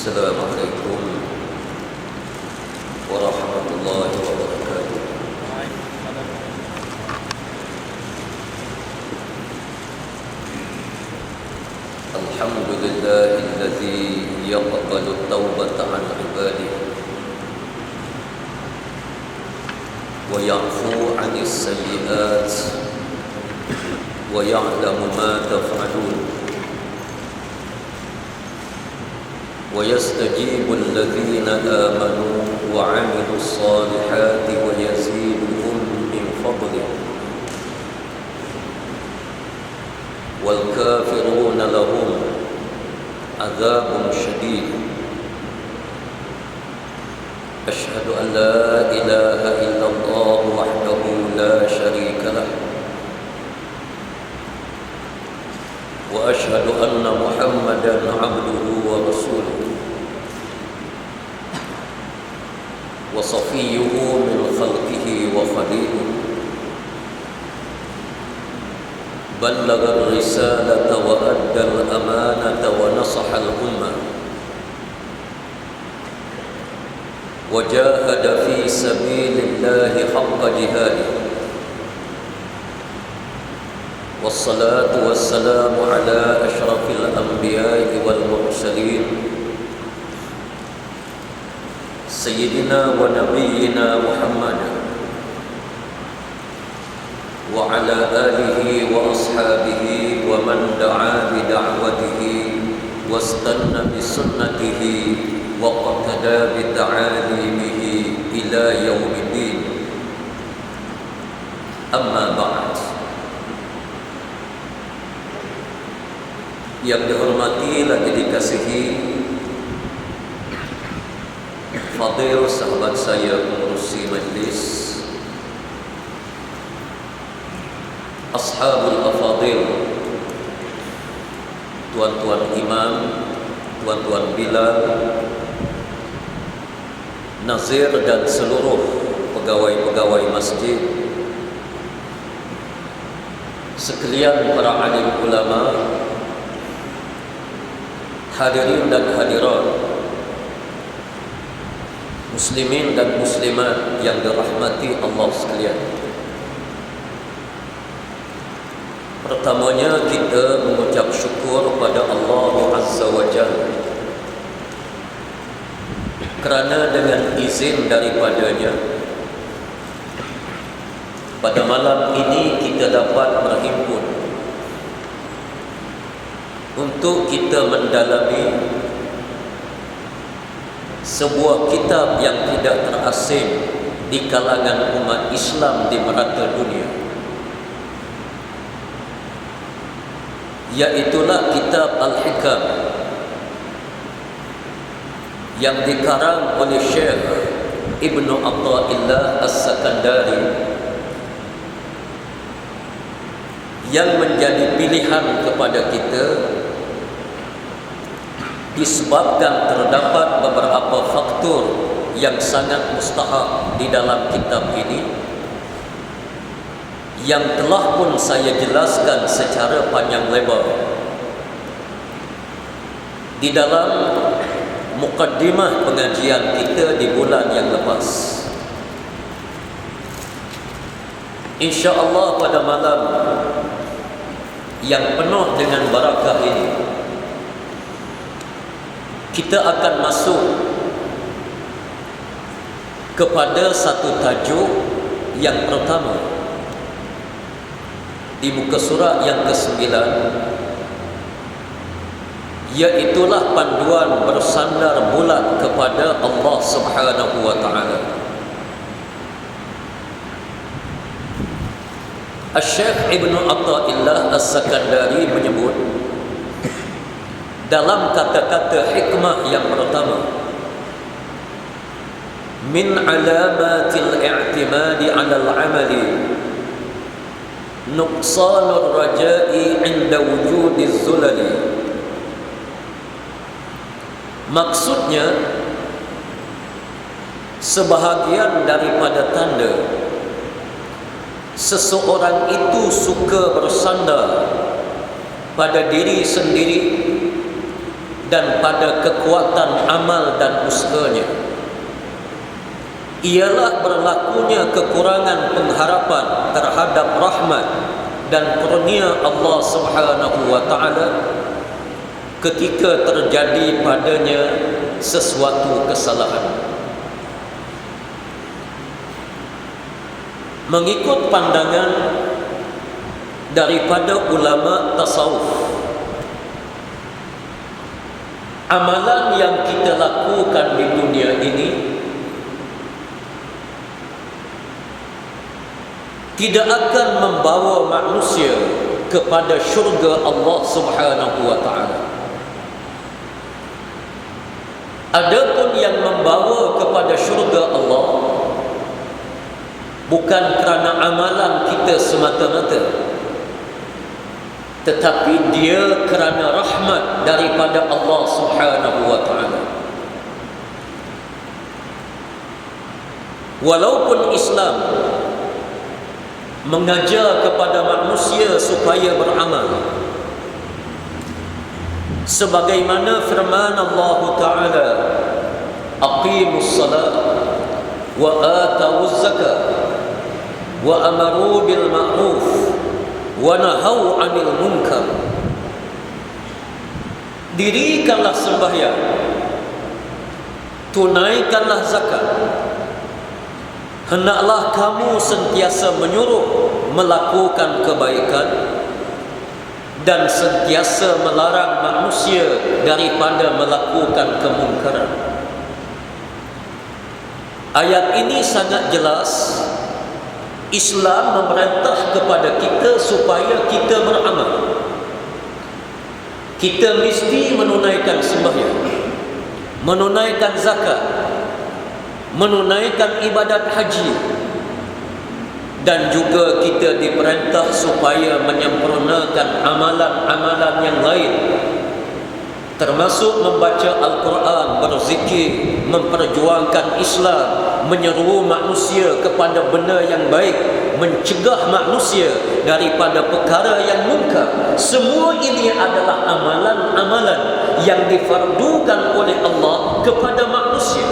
Assalamualaikum warahmatullahi wabarakatuh. Alhamdulillahilladzi yaqbalu at-taubata 'an 'ibadihi wa ya'fu 'anis sayyi'at wa ya'lamu ma taf'alun ويستجيب الذين آمنوا وعملوا الصالحات ويزيدهم من فضله والكافرون لهم عذاب شديد. أشهد أن لا إله إلا الله وحده لا شريك له وأشهد أن محمدا عبده ورسوله وصفيه من خلقه وخليله بلغ الرسالة وأدى الأمانة ونصح الأمة وجاهد في سبيل الله حق جهاده والصلاة والسلام على أشرف الأنبياء والمرسلين سيدنا ونبينا محمد وعلى آله وأصحابه ومن دعا بدعوته واستنى بسنته واقتدى بتعاليمه إلى يوم الدين. أما بعد. Yang dihormati lagi dikasihi Fadil sahabat saya pengurusi majlis, Ashabul Afadil, tuan-tuan imam, tuan-tuan bilal, nazir dan seluruh pegawai-pegawai masjid, sekalian para alim ulama, hadirin dan hadirat, muslimin dan muslimat yang dirahmati Allah sekalian. Pertamanya kita mengucap syukur pada Allah Azza wa Jalla kerana dengan izin daripadanya pada malam ini kita dapat berhimpun untuk kita mendalami sebuah kitab yang tidak terasing di kalangan umat Islam di merata dunia, iaitulah kitab Al-Hikam yang dikarang oleh Syekh Ibnu Athaillah As-Sakandari, yang menjadi pilihan kepada kita disebabkan terdapat beberapa faktor yang sangat mustahab di dalam kitab ini yang telah pun saya jelaskan secara panjang lebar di dalam mukaddimah pengajian kita di bulan yang lepas. InsyaAllah pada malam yang penuh dengan barakah ini kita akan masuk kepada satu tajuk yang pertama di muka surat yang ke-9, iaitulah panduan bersandar bulat kepada Allah Subhanahu wa ta'ala. Syekh Ibnu Athaillah As-Sakandari menyebut dalam kata-kata hikmah yang pertama, min alamatil i'timadi 'ala al-'amali nuqsanur raja'i 'inda wujudiz zulali. Maksudnya, sebahagian daripada tanda seseorang itu suka bersandar pada diri sendiri dan pada kekuatan amal dan usahanya. Ialah berlakunya kekurangan pengharapan terhadap rahmat dan kurnia Allah Subhanahu wa taala ketika terjadi padanya sesuatu kesalahan. Mengikut pandangan daripada ulama tasawuf, amalan yang kita lakukan di dunia ini tidak akan membawa manusia kepada syurga Allah Subhanahu wa taala. Adapun yang membawa kepada syurga Allah bukan kerana amalan kita semata-mata, tetapi dia kerana rahmat daripada Allah Subhanahu wa taala. Walaupun Islam mengajar kepada manusia supaya beramal, sebagaimana firman Allah taala, aqimus salat wa atawuz zakat wa amaru bil ma'ruf wa nahau 'anil munkar. Dirikanlah sembahyang, tunaikanlah zakat, hendaklah kamu sentiasa menyuruh melakukan kebaikan dan sentiasa melarang manusia daripada melakukan kemungkaran. Ayat ini sangat jelas. Islam memerintah kepada kita supaya kita beramal. Kita mesti menunaikan sembahyang, menunaikan zakat, menunaikan ibadat haji, dan juga kita diperintah supaya menyempurnakan amalan-amalan yang lain, termasuk membaca Al-Quran, berzikir, memperjuangkan Islam, menyeru manusia kepada benda yang baik, mencegah manusia daripada perkara yang munkar. Semua ini adalah amalan-amalan yang difardukan oleh Allah kepada manusia.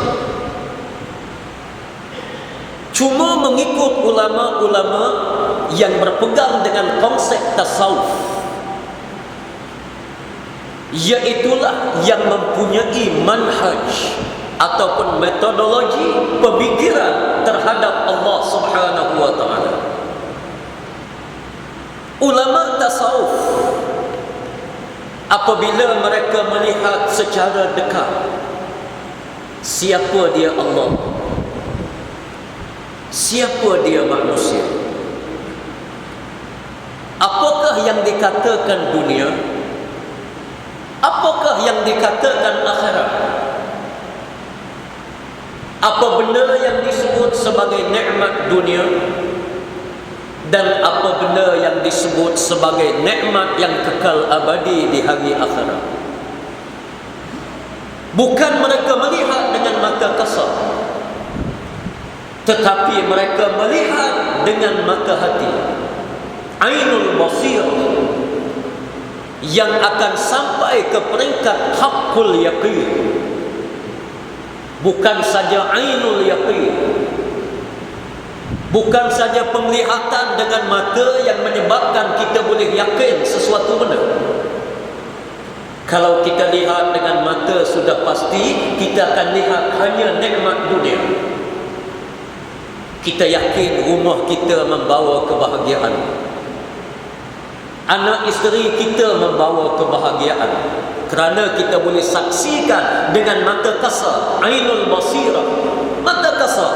Cuma mengikut ulama-ulama yang berpegang dengan konsep tasawuf, iaitulah yang mempunyai manhaj ataupun metodologi pemikiran terhadap Allah Subhanahu wa taala. Ulama tasawuf, apabila mereka melihat secara dekat siapa dia Allah, siapa dia manusia, apakah yang dikatakan dunia, apakah yang dikatakan akhirat, apa benda yang disebut sebagai nikmat dunia, dan apa benda yang disebut sebagai nikmat yang kekal abadi di hari akhirat. Bukan mereka melihat dengan mata kasar, tetapi mereka melihat dengan mata hati, ainul basir, yang akan sampai ke peringkat haqqul yaqin. Bukan saja ainul yaqin, bukan saja penglihatan dengan mata yang menyebabkan kita boleh yakin sesuatu benda. Kalau kita lihat dengan mata sudah pasti kita akan lihat hanya nikmat dunia. Kita yakin rumah kita membawa kebahagiaan, anak isteri kita membawa kebahagiaan, kerana kita boleh saksikan dengan mata kasar, ainul basirah, mata kasar.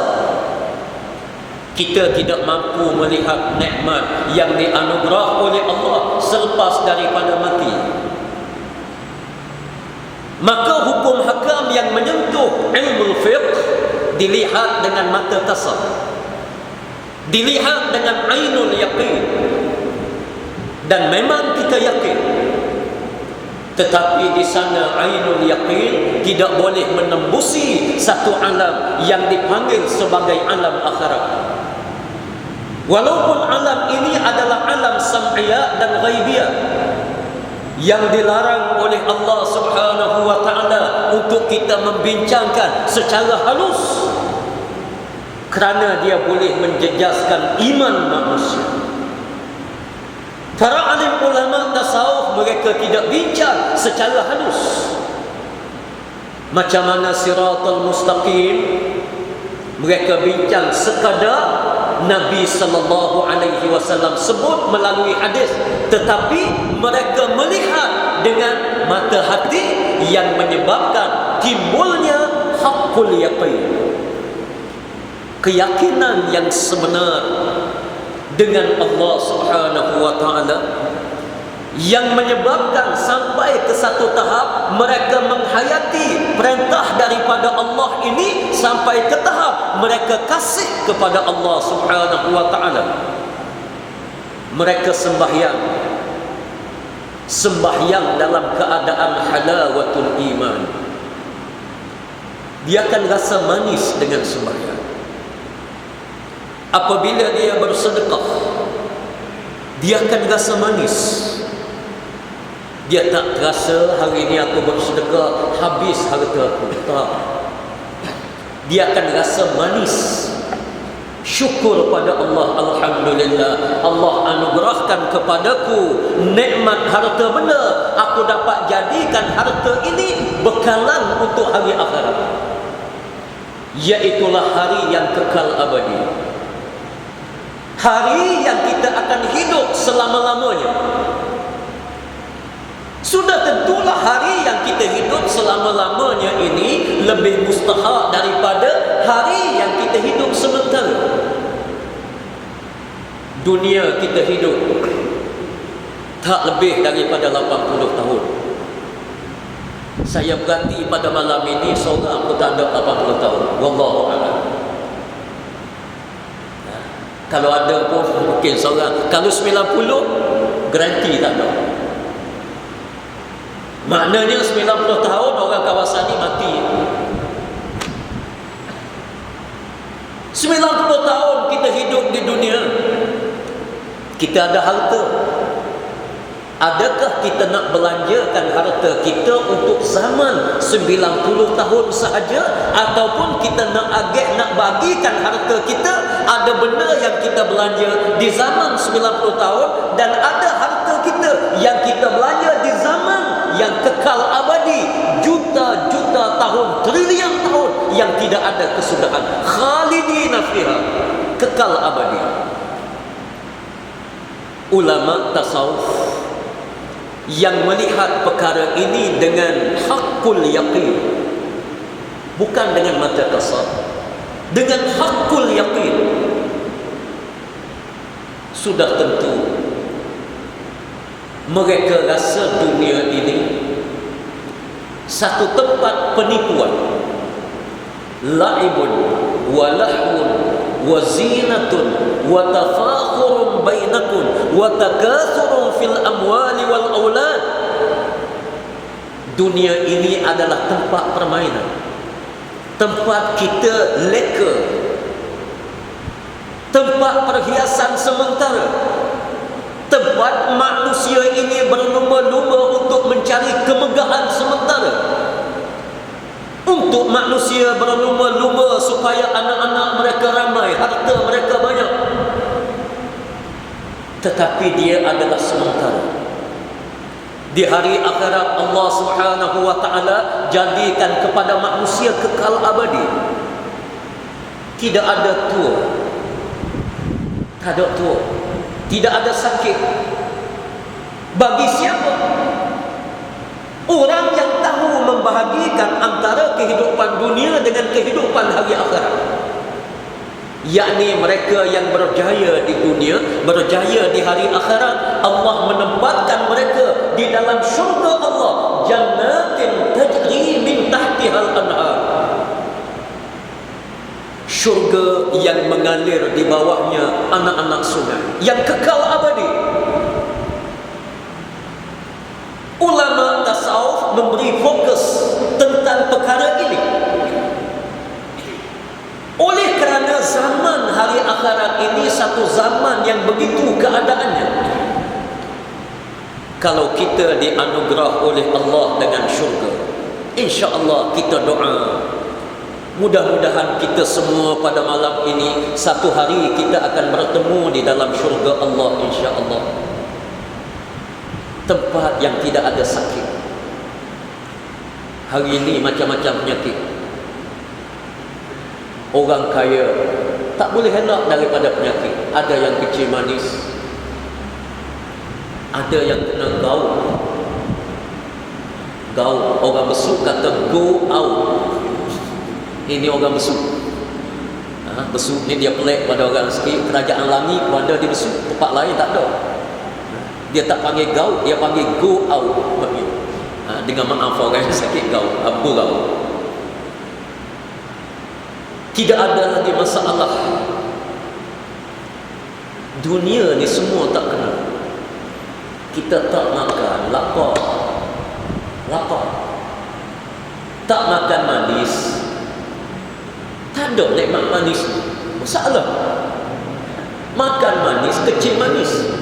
Kita tidak mampu melihat nikmat yang dianugerah oleh Allah selepas daripada mati. Maka hukum hakam yang menyentuh ilmu fiqh dilihat dengan mata kasar, dilihat dengan ainul yaqin, dan memang kita yakin. Tetapi di sana ainul yaqin tidak boleh menembusi satu alam yang dipanggil sebagai alam akhirat. Walaupun alam ini adalah alam sam'iyah dan ghaibiyah, yang dilarang oleh Allah Subhanahu wa taala untuk kita membincangkan secara halus, kerana dia boleh menjejaskan iman manusia. Para alim ulama tasawuf mereka tidak bincang secara halus. Macam mana siratal mustaqim, mereka bincang sekadar Nabi sallallahu alaihi wasallam sebut melalui hadis, tetapi mereka melihat dengan mata hati yang menyebabkan timbulnya haqqul yaqin, keyakinan yang sebenar dengan Allah Subhanahu wa taala, yang menyebabkan sampai ke satu tahap mereka menghayati perintah daripada Allah ini sampai ke tahap mereka kasih kepada Allah Subhanahu wa taala. Mereka sembahyang dalam keadaan halawatul iman. Dia akan rasa manis dengan sembahyang. Apabila dia bersedekah, dia akan rasa manis. Dia tak rasa hari ini aku bersedekah habis harta aku. Tak. Dia akan rasa manis. Syukur pada Allah, alhamdulillah, Allah anugerahkan kepadaku nikmat harta benda. Aku dapat jadikan harta ini bekalan untuk hari akhirat, iaitulah hari yang kekal abadi, hari yang kita akan hidup selama-lamanya. Sudah tentulah hari yang kita hidup selama-lamanya ini lebih mustahak daripada hari yang kita hidup sementara. Dunia kita hidup tak lebih daripada 80 tahun. Saya berhati pada malam ini seorang aku tak ada 80 tahun. Wallahu a'lam. Kalau ada pun mungkin seorang. Kalau 90 garanti tak ada. Maknanya 90 tahun orang kawasan ni mati. 90 tahun kita hidup di dunia, kita ada harta. Adakah kita nak belanjakan harta kita untuk zaman 90 tahun sahaja, ataupun kita nak bagikan harta kita, ada benda yang kita belanja di zaman 90 tahun dan ada harta kita yang kita belanja di zaman yang kekal abadi, juta-juta tahun, trilion tahun yang tidak ada kesudahan, khalidina fiha, kekal abadi. Ulama tasawuf yang melihat perkara ini dengan haqqul yaqin, bukan dengan mata kasar, dengan haqqul yaqin, sudah tentu mereka rasa dunia ini satu tempat penipuan, la'ibun wa lahwun wa zinatun wa tafakhurun bainakum wa takathurun fil amwali wal aulad. Dunia ini adalah tempat permainan, tempat kita leka, tempat perhiasan sementara, tempat manusia ini berlumba-lumba untuk mencari kemegahan sementara, untuk manusia berlumba-lumba supaya anak-anak mereka ramai, harta mereka banyak. Tetapi dia adalah sementara. Di hari akhirat Allah Subhanahu wa taala jadikan kepada manusia kekal abadi. Tidak ada tua, tak ada tua, tidak ada sakit. Bagi siapa? Orang yang tahu membahagikan antara kehidupan dunia dengan kehidupan hari akhirat, yakni mereka yang berjaya di dunia, berjaya di hari akhirat. Allah menempatkan mereka di dalam syurga Allah, jannatin tajri min tahtihal anhar, syurga yang mengalir di bawahnya anak-anak sungai yang kekal abadi. Ulama tasawuf memberi fokus tentang perkara ini. Oleh kerana zaman hari akhirat ini satu zaman yang begitu keadaannya, Kalau kita dianugerah oleh Allah dengan syurga, insya-Allah kita doa, mudah-mudahan kita semua pada malam ini satu hari kita akan bertemu di dalam syurga Allah, insya-Allah. Tempat yang tidak ada sakit. Hari ini macam-macam penyakit. Orang kaya tak boleh elak daripada penyakit. Ada yang kecil manis, ada yang kena gaul. Gaul, orang besuk kata go out. Ini orang besuk. Besuk ni dia pelik pada orang sikit. Kerajaan langit ada dia besuk, tempat lain tak ada. Dia tak panggil gaul, dia panggil go out. Dengan maaf orang yang sakit gaul, apa gaul. Tidak ada lagi masalah. Dunia ni semua tak kena. Kita tak makan, lapar. Tak makan manis, tak ada nikmat manis. Masalah. Makan manis, kecil manis.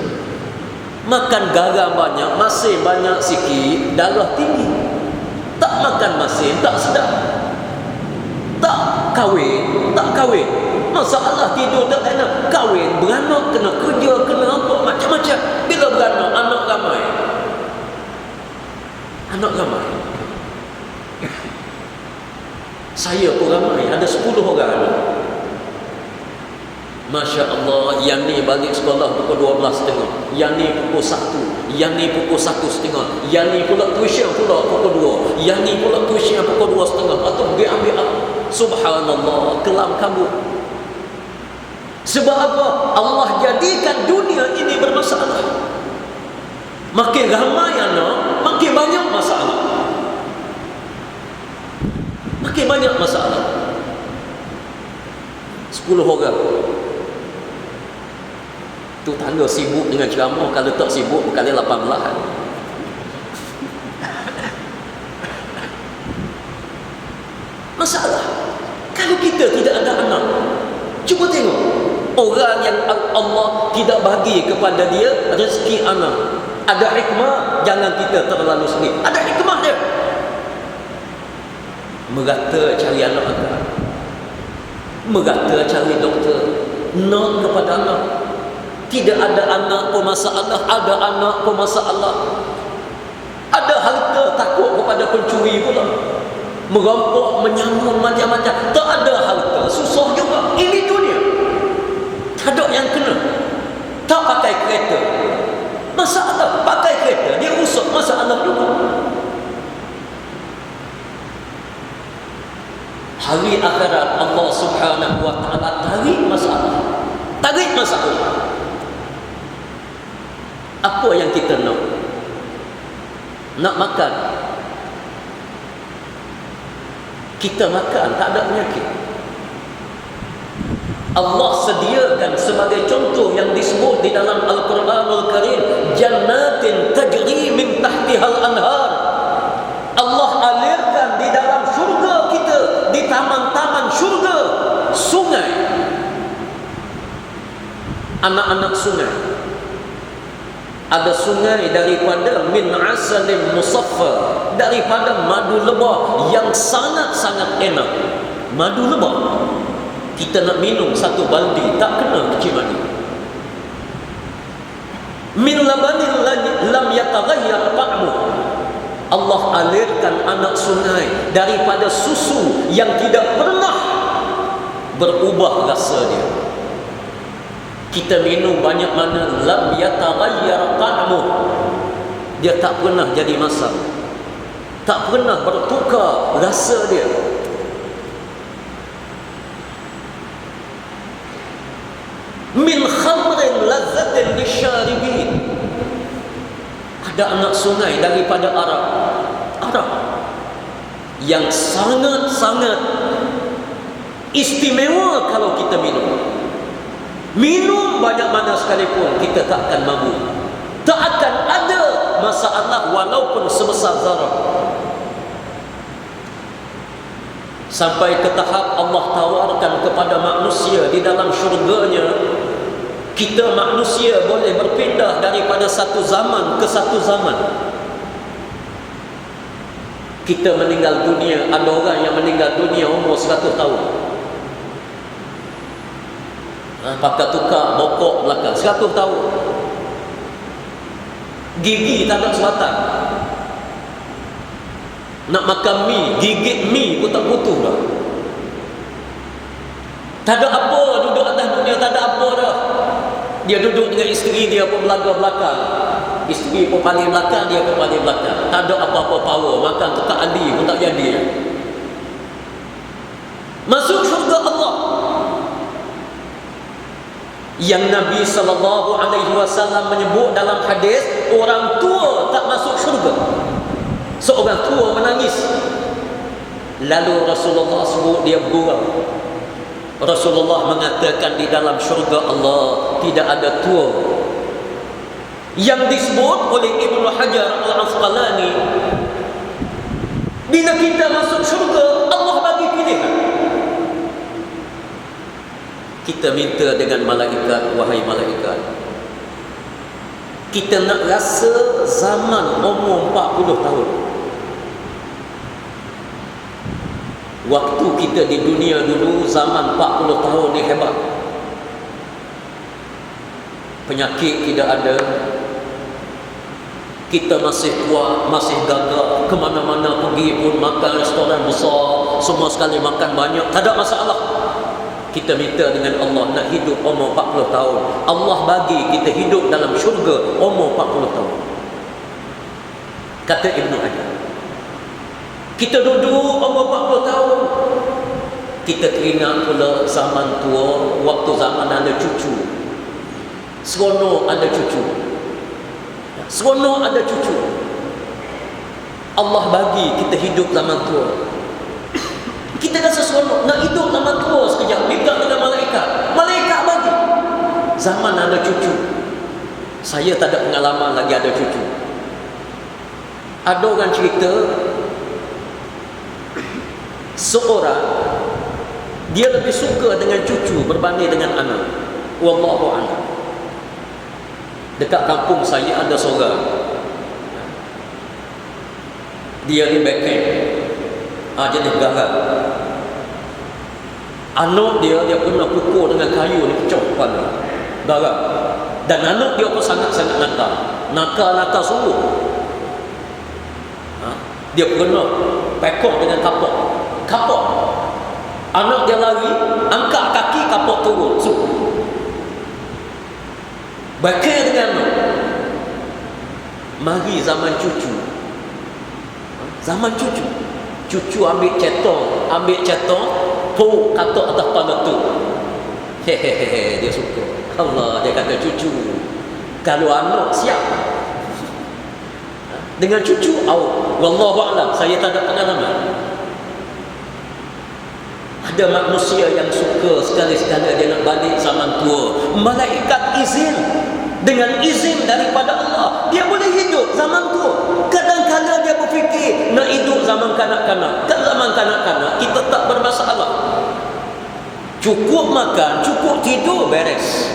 Makan garam banyak, masin banyak sikit, darah tinggi. Tak makan masin, tak sedap. Tak kahwin. Masalah tidur tak enak. Kahwin, beranak, kena kerja, kena apa, macam-macam. Bila beranak, anak ramai. Saya pun ramai, ada 10 orang. Masya Allah, yang ni balik sekolah pukul 12.30, yang ni pukul 1, yang ni pukul 1.30, yang ni pula tuition pula pukul 2, yang ni pula tuition pukul 2.30, atau dia ambil subhanallah, kelam kabut. Sebab apa? Allah jadikan dunia ini bermasalah. Makin ramai anak, makin banyak masalah. Makin banyak masalah. 10 orang. Itu tanda sibuk dengan ceramah. Kalau tak sibuk berkali 18. Masalah. Kalau kita tidak ada anak, cuba tengok orang yang Allah tidak bagi kepada dia rezeki anak. Ada hikmah, jangan kita terlalu sedih. Ada hikmah dia. Merata cari anak agak, merata cari doktor, nak kepada anak. Tidak ada anak pun masalah, ada anak pun masalah. Ada harta, takut kepada pencuri pula, merampok, menyambung macam-macam. Tak ada harta, susah juga. Ini dunia. Tak ada yang kena. Tak pakai kereta, masalah. Pakai kereta, dia rusak, masalah juga. Hari akhirat Allah Subhanahu wa taala tarik masalah. Apa yang kita nak? Nak makan. Kita makan, tak ada penyakit. Allah sediakan sebagai contoh yang disebut di dalam Al-Quranul Karim, jannatin tajri min tahtihal anhar. Allah alirkan di dalam syurga kita, di taman-taman syurga, sungai. Anak-anak sungai. Ada sungai daripada min asalim musaffa, daripada madu lebah yang sangat-sangat enak. Madu lebah, kita nak minum satu baldi tak kena kecil mani. Min labanin lam yataghayyar ta'mu. Allah alirkan anak sungai daripada susu yang tidak pernah berubah rasa dia. Kita minum banyak mana lam yataghayyar ta'mu, dia tak pernah jadi masam, tak pernah bertukar rasa dia. Min khamrin lazzatin lisyaribin. Ada anak sungai daripada Arab yang sangat-sangat istimewa. Kalau kita minum banyak mana sekalipun, kita tak akan mabuk, tak akan ada masalah walaupun sebesar zarah. Sampai ke tahap Allah tawarkan kepada manusia di dalam syurganya Kita manusia boleh berpindah daripada satu zaman ke satu zaman. Kita meninggal dunia, ada orang yang meninggal dunia umur 100 tahun. Pakai tukar bokok belakang 100 tahun. Gigi tak ada sebatang. Nak makan mi, gigit mi pun tak putus dah. Tak ada apa duduk atas dunia, tak ada apa dah. Dia duduk dengan isteri dia pun belakang. Isteri pun paling belakang, dia pun paling belakang. Tak ada apa-apa power. Makan tukar adi pun tak jadi. Masuk syurga Allah. Yang Nabi SAW menyebut dalam hadis, orang tua tak masuk syurga. Seorang tua menangis. Lalu Rasulullah sebut dia gurau. Rasulullah mengatakan di dalam syurga Allah tidak ada tua. Yang disebut oleh Ibnu Hajar Al-Asqalani, bila kita masuk syurga, Allah bagi pilihan. Kita minta dengan malaikat, wahai malaikat, kita nak rasa zaman umur 40 tahun. Waktu kita di dunia dulu, zaman 40 tahun ni hebat. Penyakit tidak ada. Kita masih kuat, masih gagah. Kemana-mana pergi pun makan restoran besar, semua sekali makan banyak, tak ada masalah. Kita minta dengan Allah nak hidup umur 40 tahun. Allah bagi kita hidup dalam syurga umur 40 tahun. Kata Ibnu Hajar, kita duduk umur 40 tahun, kita teringat pula zaman tua, waktu zaman ada cucu. Seronok ada cucu. Seronok ada cucu. Allah bagi kita hidup zaman tua. Kita rasa seronok nak hidup zaman tua sekejap. Minta dengan malaikat. Malaikat bagi. Zaman ada cucu. Saya tak ada pengalaman lagi ada cucu. Ada orang cerita, seorang dia lebih suka dengan cucu berbanding dengan anak. Wallahu a'lam. Dekat kampung saya ada seorang, dia ni backhand, jenis garang. Anak dia pernah pukul dengan kayu ni, pecah kepala, garang. Dan anak dia pun sangat-sangat nakal. Nakal sungguh. Dia pernah pekok dengan kapok. Anak dia lari, angkat kaki, kapok turun. Bakar dengan anak. Mari zaman cucu. Zaman cucu. Cucu ambil cetong, puk katuk atas kepala tu. Hehehe, dia suka. Allah, dia kata cucu. Kalau anak siap. Dengan cucu, wallahu a'lam, saya tak ada pengalaman. Ada manusia yang suka sekali-sekala dia nak balik zaman tua. Malaikat izin. Dengan izin daripada Allah, dia boleh hidup zaman tua. Kadang-kadang dia berfikir nak hidup zaman kanak-kanak. Kan zaman kanak-kanak kita tak bermasalah. Cukup makan, cukup tidur, beres.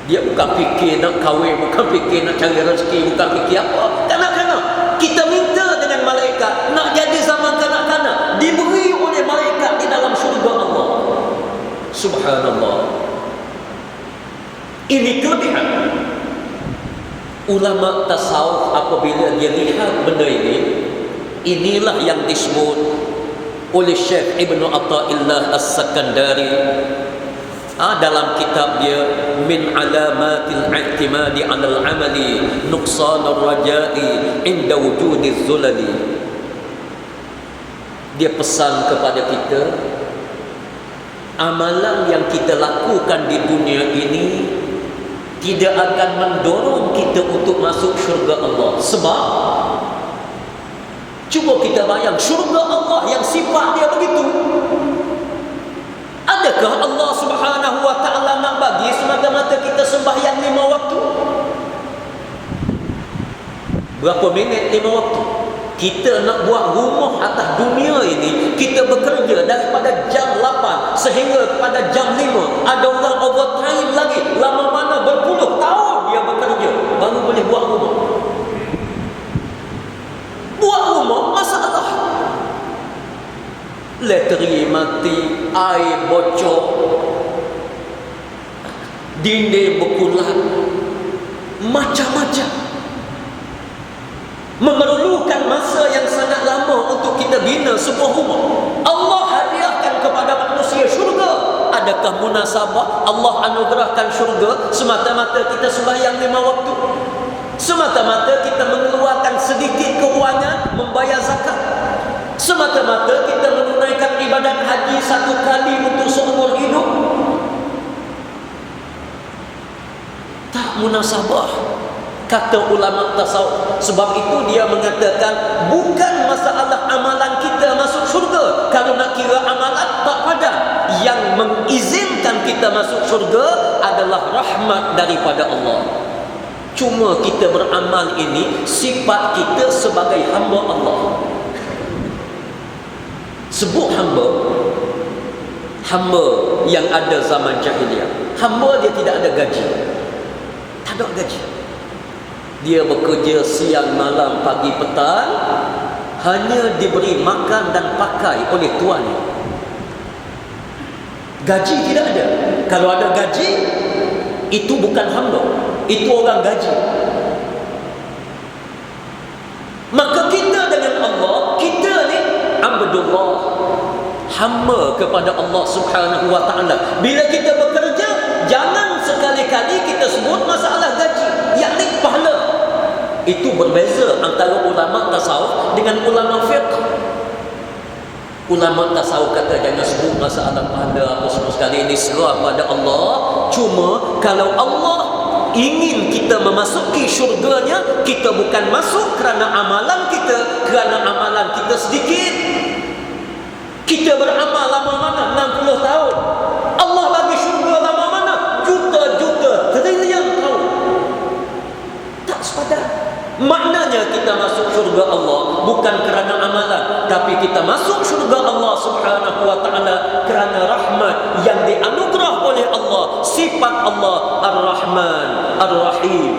Dia bukan fikir nak kahwin, bukan fikir nak cari rezeki, bukan fikir apa. Kanak-kanak, kita minta dengan malaikat nak jadi zaman kanak-kanak, diberi oleh malaikat di dalam syurga Allah. Subhanallah. Ini kelebihan. Ulama tasawuf apabila dia lihat benda ini, inilah yang disebut oleh Syekh Ibnu Athaillah As-Sakandari dalam kitab dia Min Alamatil I'timadi 'alal 'amali Nuqsanur Raja'i 'inda wujudiz zulali. Dia pesan kepada kita, amalan yang kita lakukan di dunia ini tidak akan mendorong kita untuk masuk syurga Allah. Sebab cuba kita bayang, syurga Allah yang sifat dia begitu, adakah Allah Subhanahu wa ta'ala nak bagi semata-mata kita sembahyang 5 waktu? Berapa minit 5 waktu? Kita nak buat rumah atas dunia ini, kita bekerja daripada jam 8 sehingga kepada jam 5. Ada orang overtime lagi, lama Leteri mati, air bocor, dinding berkulat, macam-macam. Memerlukan masa yang sangat lama untuk kita bina sebuah rumah. Allah hadiahkan kepada manusia syurga. Adakah munasabah Allah anugerahkan syurga semata-mata kita sembahyang 5 waktu? Semata-mata kita mengeluarkan sedikit kewangan membayar zakat? Semata-mata kita menunaikan ibadat haji 1 kali untuk seumur hidup? Tak munasabah, kata ulama tasawuf. Sebab itu dia mengatakan bukan masalah amalan kita masuk syurga. Kalau nak kira amalan tak padan. Yang mengizinkan kita masuk syurga adalah rahmat daripada Allah. Cuma kita beramal ini sifat kita sebagai hamba Allah. Sebut hamba, hamba yang ada zaman jahiliah. Hamba dia tidak ada gaji. Tak ada gaji. Dia bekerja siang, malam, pagi, petang, hanya diberi makan dan pakai oleh tuannya. Gaji tidak ada. Kalau ada gaji, itu bukan hamba, itu orang gaji. Maka kita dengan Allah, kita ni abdullah, hamba kepada Allah Subhanahu wa ta'ala. Bila kita bekerja, jangan sekali-kali kita sebut masalah gaji, yakni pahala. Itu berbeza antara ulama tasawuf dengan ulama fiqh. Ulama tasawuf kata jangan sebut masalah pahala apa semua sekali, ini serah pada Allah. Cuma kalau Allah ingin kita memasuki syurganya, kita bukan masuk kerana amalan kita, kerana amalan kita sedikit. Kita beramal lama mana? 60 tahun. Allah bagi syurga lama mana? Juta-juta, trilion tahun. Tak sepadan. Maknanya kita masuk syurga Allah bukan kerana amalan, tapi kita masuk syurga Allah Subhanahu wa ta'ala kerana rahmat yang dianugerah oleh Allah. Sifat Allah Ar-Rahman Ar-Rahim,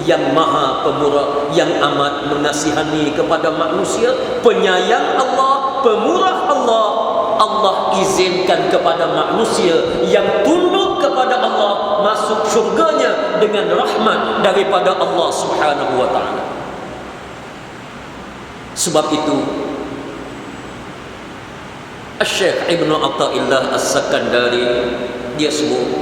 yang maha pemurah, yang amat mengasihani kepada manusia, penyayang Allah, pemurah Allah. Allah izinkan kepada manusia yang tunduk kepada Allah masuk syurganya dengan rahmat daripada Allah Subhanahu wa ta'ala. Sebab itu Syekh Ibn Atha'illah As-Sakandari dia sebut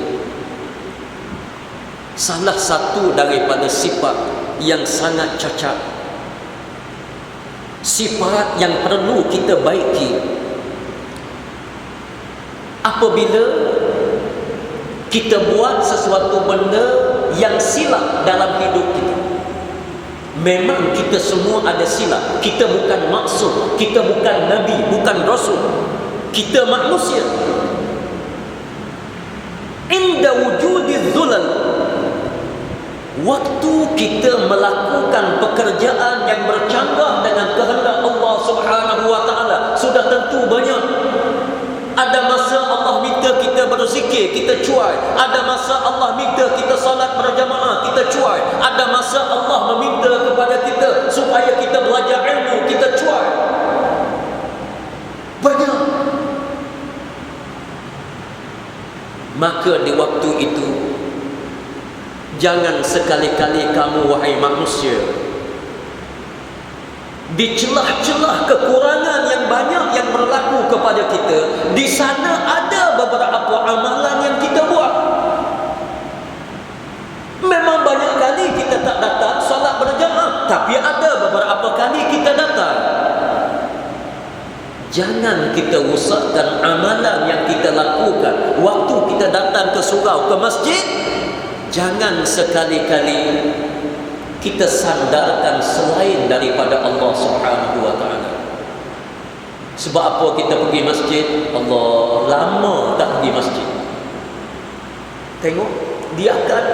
salah satu daripada sifat yang sangat cacat, sifat yang perlu kita baiki apabila kita buat sesuatu benda yang silap dalam hidup kita. Memang kita semua ada silap. Kita bukan maksum, kita bukan nabi, bukan rasul. Kita manusia. Inda wujudi zulal, waktu kita melakukan pekerjaan yang bercanggah dengan kehendak Allah Subhanahu wa ta'ala, sudah tentu banyak. Ada masa Allah minta kita berzikir, kita cuai. Ada masa Allah minta kita salat berjamaah, kita cuai. Ada masa Allah meminta kepada kita supaya kita belajar ilmu, kita cuai. Banyak. Maka di waktu itu, jangan sekali-kali kamu wahai manusia, di celah-celah kekurangan yang banyak yang berlaku kepada kita, di sana ada beberapa amalan yang kita buat. Memang banyak kali kita tak datang solat berjamaah, tapi ada beberapa kali kita datang. Jangan kita rusakkan amalan yang kita lakukan waktu kita datang ke surau, ke masjid. Jangan sekali-kali kita sandarkan selain daripada Allah Subhanahu wa ta'ala. Sebab apa kita pergi masjid? Allah, lama tak pergi masjid. Tengok, dia akan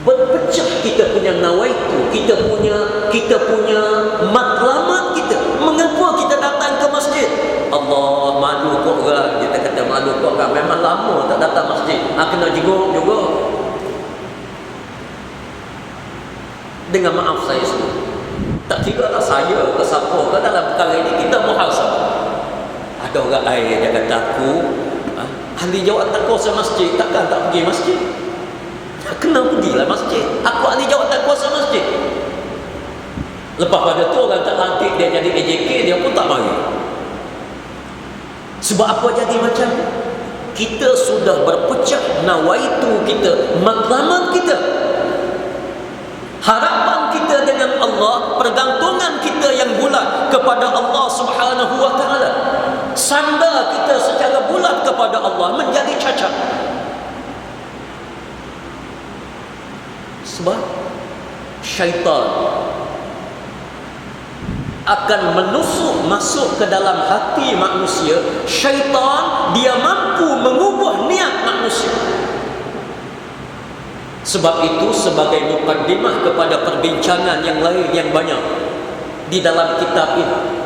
berpecah kita punya nawaitu, kita punya matlamat kita. Mengapa kita datang ke masjid? Allah, malu kok orang. Kita kata malu kok orang. Memang lama tak datang masjid. Kena jenguk juga. Dengan maaf saya semua, tak kira lah saya ke siapa ke dalam perkara ini, kita muhasabah. Ada orang lain dia kata aku ahli jawatan kuasa masjid, takkan tak pergi masjid? Kena pergilah masjid. Aku ahli jawatan kuasa masjid. Lepas pada tu orang tak lantik dia jadi AJK, dia pun tak mari. Sebab apa jadi macam ni? Kita sudah berpecah nawaitu kita, matlamat kita, harapan kita dengan Allah, pergantungan kita yang bulat kepada Allah Subhanahu wa taala. Sandar kita secara bulat kepada Allah menjadi cacat. Sebab syaitan akan menusuk masuk ke dalam hati manusia. Syaitan dia mampu mengubah niat manusia. Sebab itu sebagai mukaddimah kepada perbincangan yang lain yang banyak di dalam kitab ini,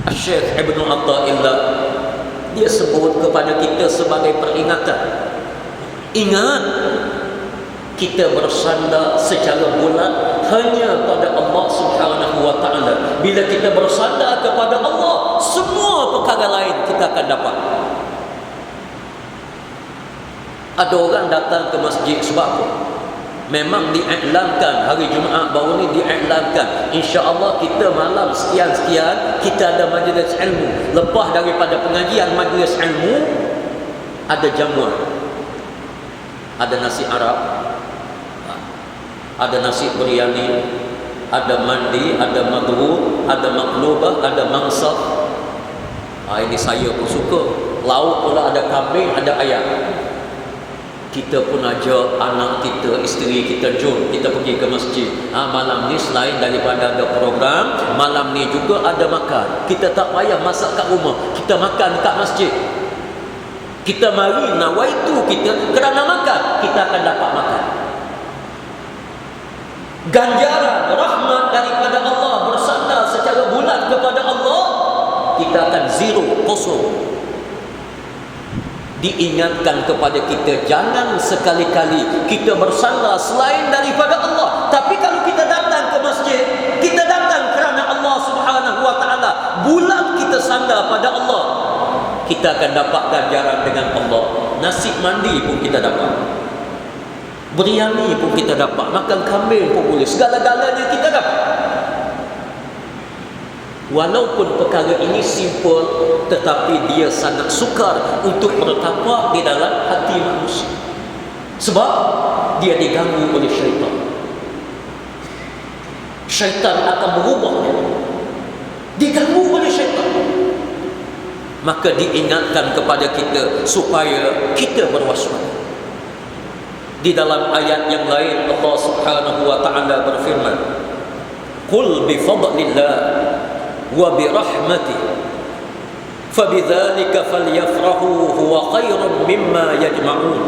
Syekh Ibnu Athaillah dia sebut kepada kita sebagai peringatan. Ingat, kita bersandar secara bulat hanya pada Allah Subhanahu wa taala. Bila kita bersandar kepada Allah, semua perkara lain kita akan dapat. Ada orang datang ke masjid sebab apa? Memang diiklankan hari Jumaat baru ni, diiklankan insya-Allah kita malam sekian-sekian kita ada majlis ilmu. Lepas daripada pengajian majlis ilmu ada jamuan. Ada nasi Arab, ada nasi biryani, ada mandi, ada madhur, ada maklubah, ada mangsa. Ini saya pun suka. Lauk pula ada kambing, ada ayam. Kita pun ajak anak kita, isteri kita, jom kita pergi ke masjid. Malam ni selain daripada ada program, malam ni juga ada makan. Kita tak payah masak kat rumah, kita makan kat masjid. Kita mari nawaitu kita kerana makan, kita akan dapat makan. Ganjaran rahmat daripada Allah, bersandar secara bulat kepada Allah, kita akan zero, kosong. Diingatkan kepada kita, jangan sekali-kali kita bersandar selain daripada Allah. Tapi kalau kita datang ke masjid, kita datang kerana Allah Subhanahu wa taala, bulat kita sandar pada Allah, kita akan dapat ganjaran dengan Allah. Nasi mandi pun kita dapat, biryani pun kita dapat, makan kambing pun boleh, segala-galanya kita dapat. Walaupun perkara ini simple, tetapi dia sangat sukar untuk bertapak di dalam hati manusia. Sebab dia diganggu oleh syaitan. Syaitan akan merubahnya, diganggu oleh syaitan. Maka diingatkan kepada kita supaya kita berwaspada. Di dalam ayat yang lain Allah Subhanahu wa taala berfirman, "Qul bi fadlillah wa bi rahmatihi fabidzalika falyafrahu huwa khairun mimma yajma'un."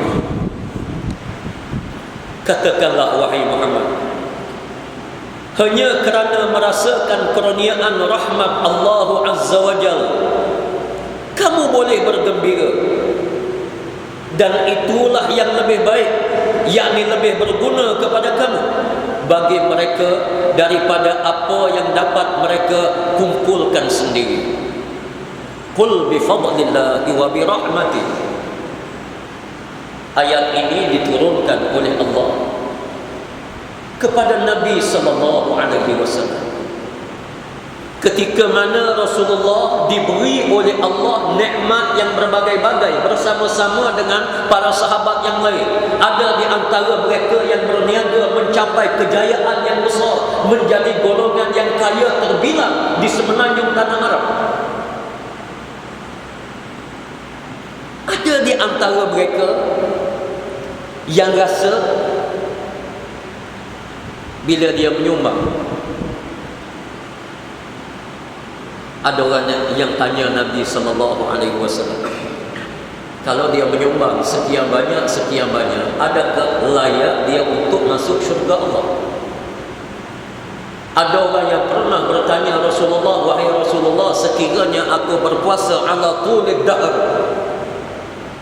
Katakanlah wahai Muhammad, hanya kerana merasakan kurniaan rahmat Allah Azza wa Jalla kamu boleh bergembira, dan itulah yang lebih baik, yakni lebih berguna kepada kamu bagi mereka daripada apa yang dapat mereka kumpulkan sendiri. Qul bi fadlillahi wa bi rahmatihi. Ayat ini diturunkan oleh Allah kepada Nabi sallallahu alaihi wasallam ketika mana Rasulullah diberi oleh Allah nikmat yang berbagai-bagai bersama-sama dengan para sahabat yang lain. Ada di antara mereka yang berniaga mencapai kejayaan yang besar, menjadi golongan yang kaya terbilang di semenanjung tanah Arab. Ada di antara mereka yang rasa bila dia menyumbang, ada orang yang tanya Nabi sallallahu alaihi wasallam, kalau dia menyumbang sekian banyak, adakah layak dia untuk masuk syurga Allah? Ada orang yang pernah bertanya Rasulullah, wahai Rasulullah, sekiranya aku berpuasa ala tulid dahr,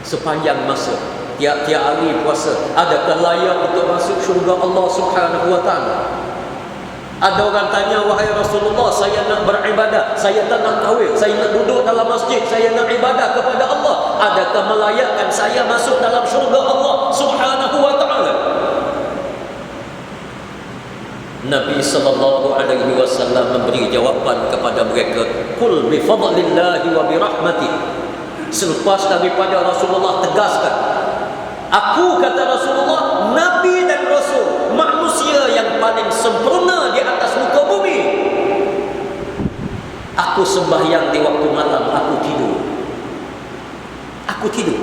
sepanjang masa, tiap-tiap hari puasa, adakah layak untuk masuk syurga Allah Subhanahu wa taala? Ada orang tanya, wahai Rasulullah, saya nak beribadah, saya tak nak kahwin, saya nak duduk dalam masjid, saya nak ibadah kepada Allah, adakah melayakkan saya masuk dalam syurga Allah Subhanahu wa ta'ala? Nabi sallallahu alaihi wasallam memberi jawapan kepada mereka, qul bi fadlillahi wa bi rahmatih. Selepas daripada Rasulullah tegaskan, aku, kata Rasulullah, Nabi dan Rasul, manusia yang paling sempurna di atas muka bumi. Aku sembahyang di waktu malam, aku tidur. Aku tidur.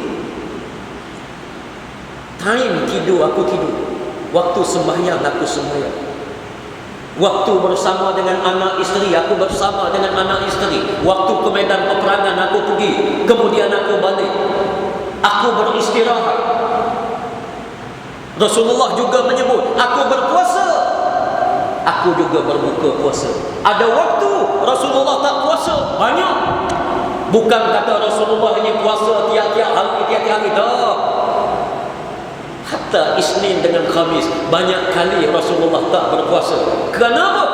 Time tidur, aku tidur. Waktu sembahyang, aku sembahyang. Waktu bersama dengan anak isteri, aku bersama dengan anak isteri. Waktu ke medan peperangan, aku pergi. Kemudian aku balik. Aku beristirahat. Rasulullah juga menyebut, aku berpuasa, aku juga berbuka puasa. Ada waktu Rasulullah tak puasa banyak. Bukan kata Rasulullah ini puasa tiap-tiap hari, tak. Hatta Isnin dengan Khamis, banyak kali Rasulullah tak berpuasa. Kenapa?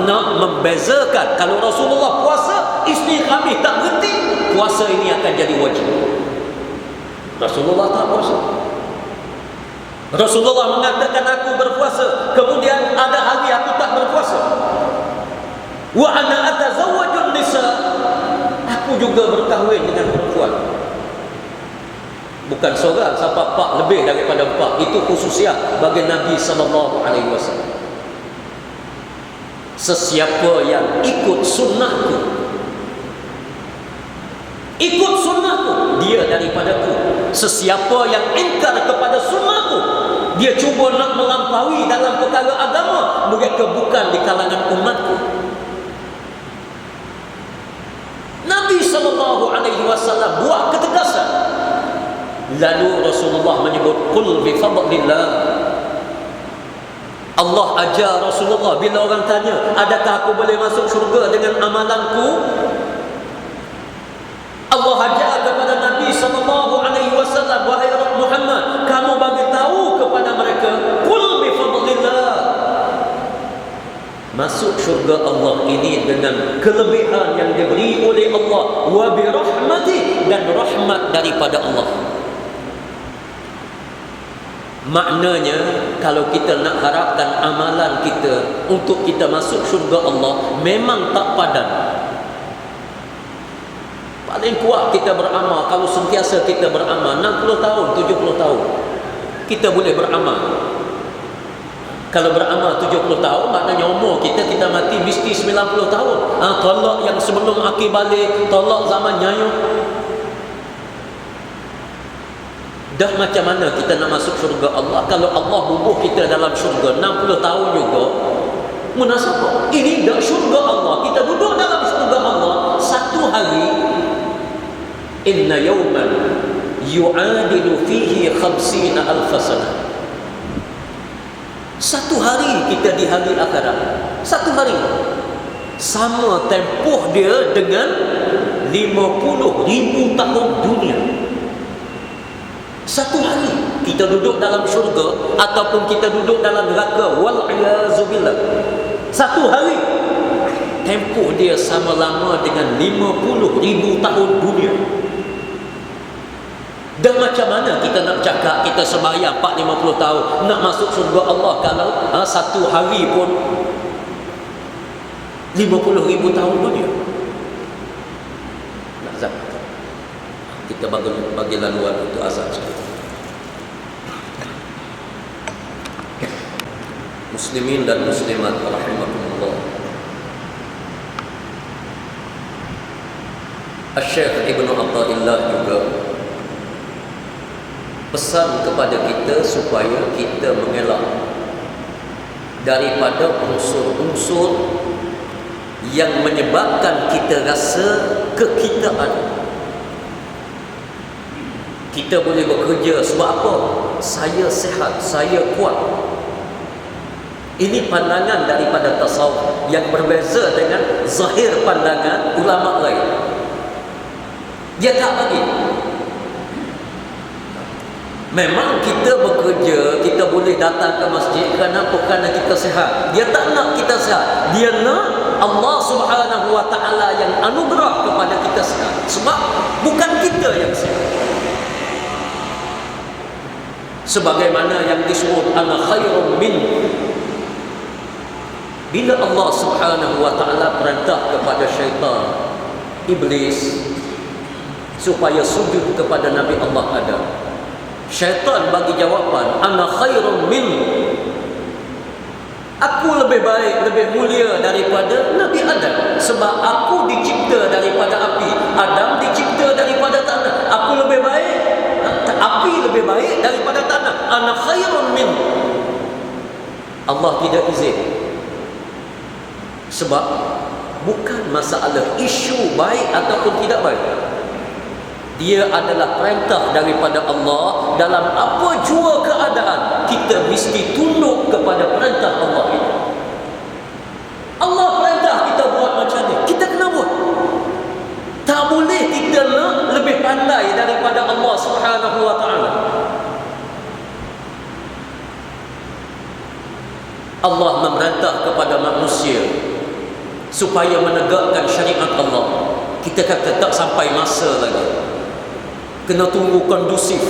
Nak membezakan, kalau Rasulullah puasa Isnin Khamis tak berhenti, puasa ini akan jadi wajib. Rasulullah tak puasa. Rasulullah mengatakan aku berpuasa, kemudian ada hari aku tak berpuasa. Wa ana atazawwajun nisa, aku juga berkahwin dengan perempuan. Bukan seorang, sampai 4, lebih daripada 4. Itu khususiat bagi Nabi sallallahu alaihi wasallam. Sesiapa yang ikut sunnahku, ikut sunnahku, dia daripadaku. Sesiapa yang ingkar kepada sunnahku, dia cuba nak melampaui dalam perkara agama, mereka bukan di kalangan umatku. Nabi sallallahu alaihi wasallam buat ketegasan. Lalu Rasulullah menyebut, qul bi fadlillah. Allah ajar Rasulullah, bila orang tanya, adakah aku boleh masuk syurga dengan amalanku? Allah ajar kepada Nabi sallallahu alaihi wasallam, wahai Muhammad, kamu bagi tahu kepada mereka, qul bi fadlillah. Masuk syurga Allah ini dengan kelebihan yang diberi oleh Allah, wa bi rahmati, dan rahmat daripada Allah. Maknanya, kalau kita nak harapkan amalan kita untuk kita masuk syurga Allah memang tak padan. Paling kuat kita beramal, kalau sentiasa kita beramal 60 tahun, 70 tahun kita boleh beramal. Kalau beramal 70 tahun, maknanya umur kita mati mesti 90 tahun. Tolak yang sebelum akhir balik, tolak zaman Nyayo. Dah macam mana kita nak masuk syurga Allah kalau Allah bubuh kita dalam syurga 60 tahun juga? Munasabah. Ini dah syurga Allah. Kita duduk dalam syurga Allah satu hari. Inna yawman yu'adilu fihi 50,000 sanah. Satu hari kita di hari akhirat. Satu hari sama tempoh dia dengan 50,000 tahun dunia. Satu hari kita duduk dalam syurga ataupun kita duduk dalam neraka, wal'iyazubillah. Satu hari tempoh dia sama lama dengan 50,000 tahun dunia. Dan macam mana kita nak cakap kita sembahyang 4-50 tahun nak masuk syurga Allah kalau satu hari pun 50,000 tahun dunia? Nak zakat. Kita bagi laluan untuk azan sekali. Muslimin dan muslimat rahimakumullah. Asy-Syaikh Ibnu Athaillah juga pesan kepada kita supaya kita mengelak daripada unsur-unsur yang menyebabkan kita rasa kekitaan. Kita boleh bekerja sebab apa? Saya sihat, saya kuat. Ini pandangan daripada tasawuf yang berbeza dengan zahir pandangan ulama lain. Dia tak bagi. Memang kita bekerja, kita boleh datang ke masjid kerana apa? Kerana kita sihat. Dia tak nak kita sihat. Dia nak Allah Subhanahu Wa Taala yang anugerah kepada kita sihat. Sebab bukan kita yang sihat. Sebagaimana yang disebut ana khairun min. Bila Allah Subhanahu Wa Taala perintah kepada syaitan, iblis, supaya sujud kepada Nabi Allah Adam, syaitan bagi jawapan, ana khairun min. Aku lebih baik, lebih mulia daripada Nabi Adam. Sebab aku dicipta daripada api, Adam dicipta daripada tanah. Aku lebih baik, api lebih baik daripada tanah. Ana khairun min. Allah tidak izin. Sebab bukan masalah isu baik ataupun tidak baik. Dia adalah perintah daripada Allah. Dalam apa jua keadaan, kita mesti tunduk kepada perintah Allah ini. Allah perintah kita buat macam ni, kita kena buat. Tak boleh kita nak lebih pandai daripada Allah Subhanahu Wa Taala. Allah memerintah kepada manusia supaya menegakkan syariat Allah. Kita kata tak sampai masa lagi, kena tunggu kondusif,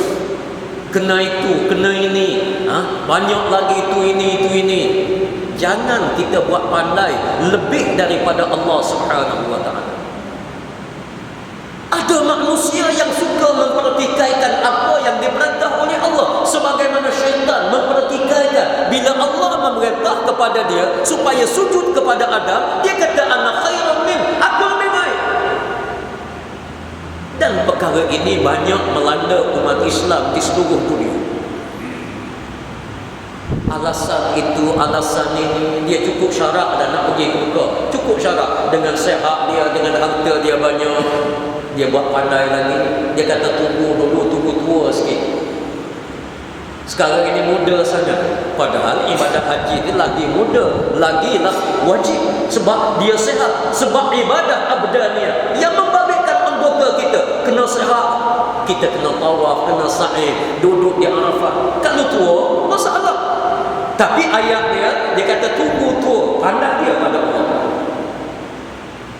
kena itu, kena ini, banyak lagi itu ini. Jangan kita buat pandai lebih daripada Allah Subhanahu Wa Taala. Ada manusia yang suka mempertikaikan apa yang diperintah oleh Allah, sebagaimana syaitan mempertikaikan. Bila Allah memerintah kepada dia supaya sujud kepada Adam, dia kata ana khairun min, aku lebih baik. Dan perkara ini banyak melanda umat Islam di seluruh dunia. Alasan itu, alasan ini, dia cukup syarat dan nak pergi ke Mekah. Cukup syarat dengan sihat dia, dengan harta dia banyak. Dia buat pandai lagi. Dia kata tunggu dulu, tunggu tua sikit. Sekarang ini muda sangat. Padahal ibadah haji ini lagi muda, lagi wajib. Sebab dia sihat. Sebab ibadah abdaniyah yang membabitkan anggota kita. Kena sihat, kita kena tawaf, kena sa'i, duduk di Arafah. Kalau tua, masalah. Tapi ayat dia kata tunggu tua. Pandai dia pada Allah.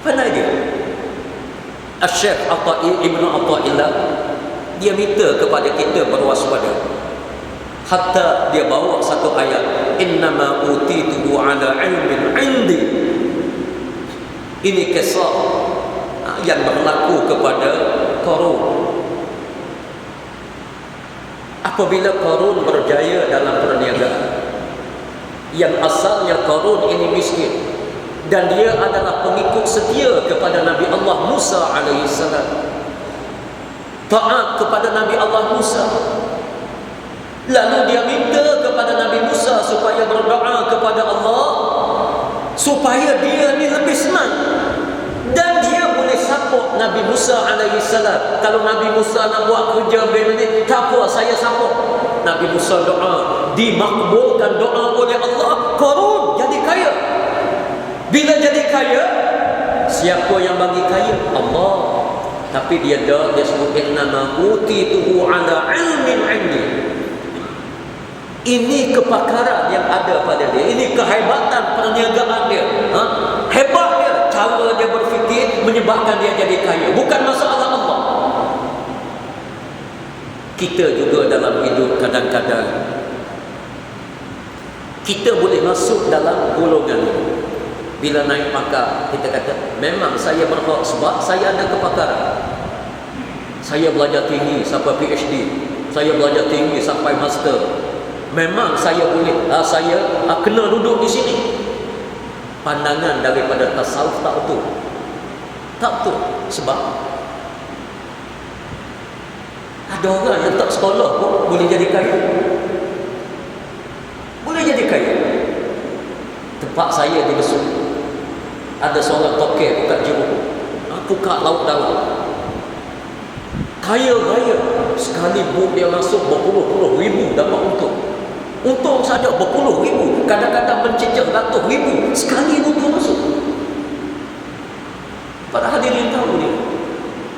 Pandai dia. Syekh Ibn Atha'illah, dia minta kepada kita berwaspada. Hatta dia bawa satu ayat, innama utituhu ala ilmin indi. Ini kisah yang berlaku kepada Qarun. Apabila Qarun berjaya dalam perniagaan, yang asalnya Qarun ini miskin, dan dia adalah pengikut setia kepada Nabi Allah Musa alaihissalam, taat kepada Nabi Allah Musa. Lalu dia minta kepada Nabi Musa supaya berdoa kepada Allah supaya dia ni lebih senang, dan dia boleh support Nabi Musa alaihissalam. Kalau Nabi Musa nak buat kerja begini ni, tak apa, saya support. Nabi Musa doa, dimakbulkan doa oleh Allah, Qarun jadi kaya. Bila jadi kaya, siapa yang bagi kaya? Allah. Tapi dia sebut innama utituhu ala ilmin indi. Ini kepakaran yang ada pada dia. Ini kehebatan perniagaan dia. Hebat dia. Cara dia berfikir menyebabkan dia jadi kaya. Bukan masalah Allah. Kita juga dalam hidup kadang-kadang kita boleh masuk dalam golongan ini. Bila naik pangkat, kita kata memang saya berhak sebab saya ada kepakaran. Saya belajar tinggi sampai PhD, saya belajar tinggi sampai master. Memang saya boleh, saya kena duduk di sini. Pandangan daripada tasawuf tak betul. Tak betul. Sebab ada orang yang tak sekolah pun boleh jadi kaya. Boleh jadi kaya. Tempat saya di Besut, ada seorang tokek buka jeruk, buka laut dalam, kaya raya. Sekali boot dia masuk berpuluh-puluh ribu dapat untung saja berpuluh ribu, kadang-kadang mencecah ratus ribu sekali untung masuk. Para hadirin tahu ni,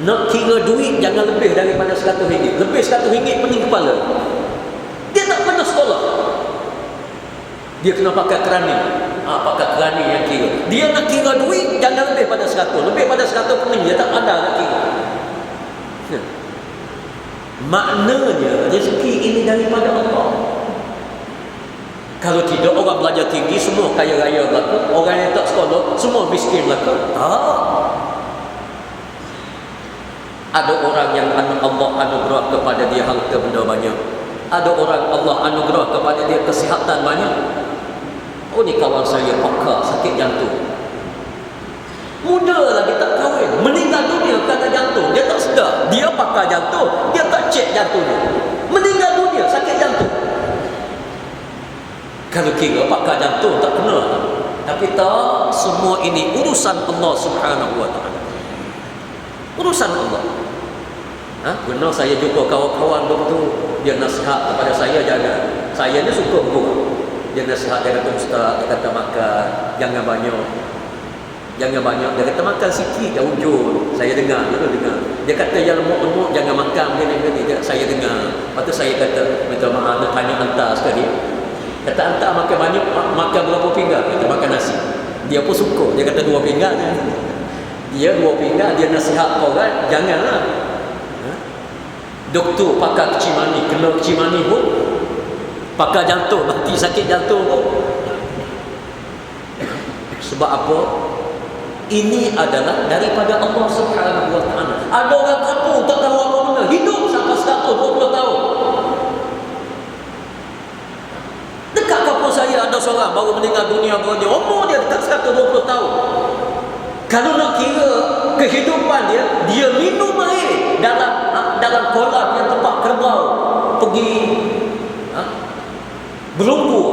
Nak kira duit jangan lebih daripada RM100. Lebih RM100 pening kepala. Dia tak pernah sekolah. Dia kena pakai kerani. Pakai kerani yang kira. Dia nak kira duit jangan lebih pada 100. Lebih pada 100 pening. Dia tak ada nak kira. Maknanya rezeki ini daripada Allah. Kalau tidak, orang belajar tinggi semua kaya raya belaka. Orang yang tak sekolah semua miskin belaka. Tak. Ada orang yang Allah anugerah kepada dia harta benda banyak. Ada orang Allah anugerah kepada dia kesihatan banyak. Oh, ni kawan saya pakar sakit jantung. Muda lagi tak kahwin, meninggal dunia kerana jantung. Dia tak sedar. Dia pakar jantung, dia tak cek jantungnya. Meninggal dunia sakit jantung. Kalau kira pakar jantung tak kena. Tapi tak, semua ini urusan Allah Subhanahu wa taala. Urusan Allah. Benar saya jumpa kawan-kawan begitu, dia nasihat kepada saya, jangan. Saya ni suka guru. Dia nasihat, dia kata, ustaz, dia kata makan jangan banyak. Jangan banyak. Dia kata makan sikit dah hujung. Saya dengar, dia kata yang lemuk-lemuk jangan makan begini-begini. Saya dengar. Lepas tu saya kata, minta maaf nak tanya hantar sekali. Kata hantar makan banyak, makan berapa pinggan? Kata makan nasi. Dia pun suka. Dia kata 2 pinggan. Dia 2 pinggan, dia nasihat orang, janganlah. Doktor pakar kecil mani, kena kecil mani pun. Pakar jantung, mati sakit jantung pun. Sebab apa? Ini adalah daripada Allah Subhanahu wa taala. Ada orang kampung tak tahu apa benda, hidup sampai 120 tahun. Dekat kampung saya ada seorang baru meninggal dunia baru dia, umur dia dekat 120 tahun. Kalau nak kira kehidupan dia minum air dalam kolam yang tempat kerbau pergi berlumpur.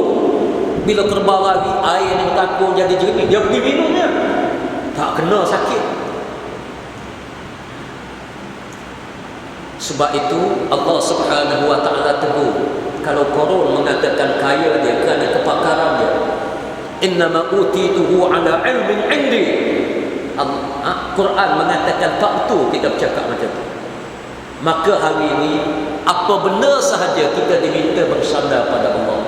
Bila kerbau lari, air yang takut jadi jernih, dia pergi minumnya. Tak kena sakit. Sebab itu Allah Subhanahu wa taala tegur. Kalau korun mengatakan kaya dia kerana kepakaran dia, innama utituhu ala ilmin indi. Quran mengatakan tak betul kita bercakap macam tu. Maka hari ini apa benda sahaja kita diminta bersandar pada Allah.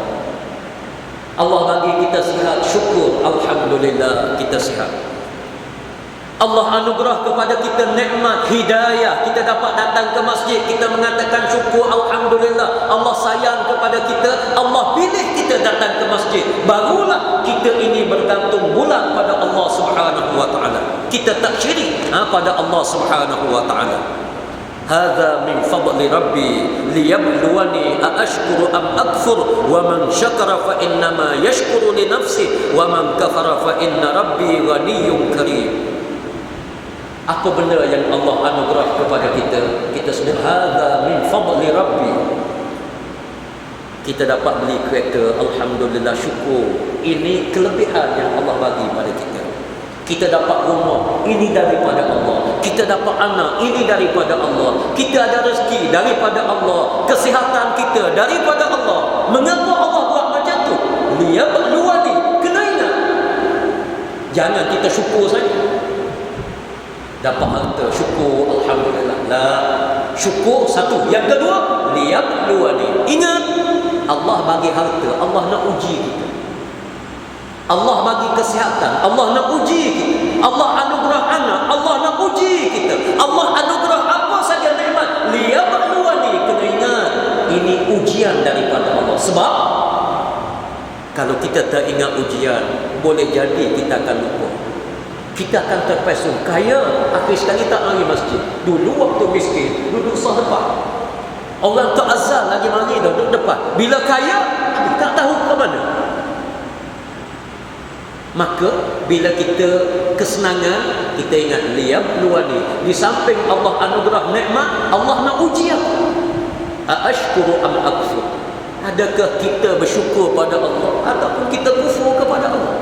Allah bagi kita sihat, syukur, alhamdulillah kita sihat. Allah anugerah kepada kita nikmat hidayah, kita dapat datang ke masjid, kita mengatakan syukur, alhamdulillah. Allah sayang kepada kita, Allah pilih kita datang ke masjid. Barulah kita ini bergantung bulat pada Allah Subhanahu wa taala. Kita tak syirik pada Allah Subhanahu wa taala. Hadza min fadli rabbi liyabluwani aashkuru am akfur wa man syakara fa innama yashkuru li nafsihi wa man kafara fa inna rabbi ghaniyyun karim. Apa benda yang Allah anugerah kepada kita, kita sebut hadza min fadli rabbi. Kita dapat beli kereta, alhamdulillah, syukur. Ini kelebihan yang Allah bagi pada kita. Kita dapat rumah, ini daripada Allah. Kita dapat anak, ini daripada Allah. Kita ada rezeki daripada Allah. Kesihatan kita daripada Allah. Mengapa Allah buat macam tu? Liyabluwani. Kena ingat. Jangan kita syukur saja. Dapat harta, syukur, alhamdulillah. Syukur satu. Yang kedua, liyabluwani. Ingat, Allah bagi harta, Allah nak uji kita. Allah bagi kesihatan, Allah nak uji kita. Allah anugerah anak, Allah nak uji kita. Allah anugerah apa saja nikmat, liyabluwani. Kena ingat, ini ujian daripada Allah. Sebab kalau kita tak ingat ujian, boleh jadi kita akan lupa. Kita akan terpesong. Kaya, akhir sekali tak mari masjid. Dulu waktu miskin, duduk sah depan. Orang tak azal lagi mari dah duduk depan. Bila kaya, tak tahu ke mana. Maka bila kita kesenangan, kita ingat liyabluwani. Di samping Allah anugerah nikmat, Allah nak uji aku. Aashkuru am akfur. Adakah kita bersyukur pada Allah ataupun kita kufur kepada Allah?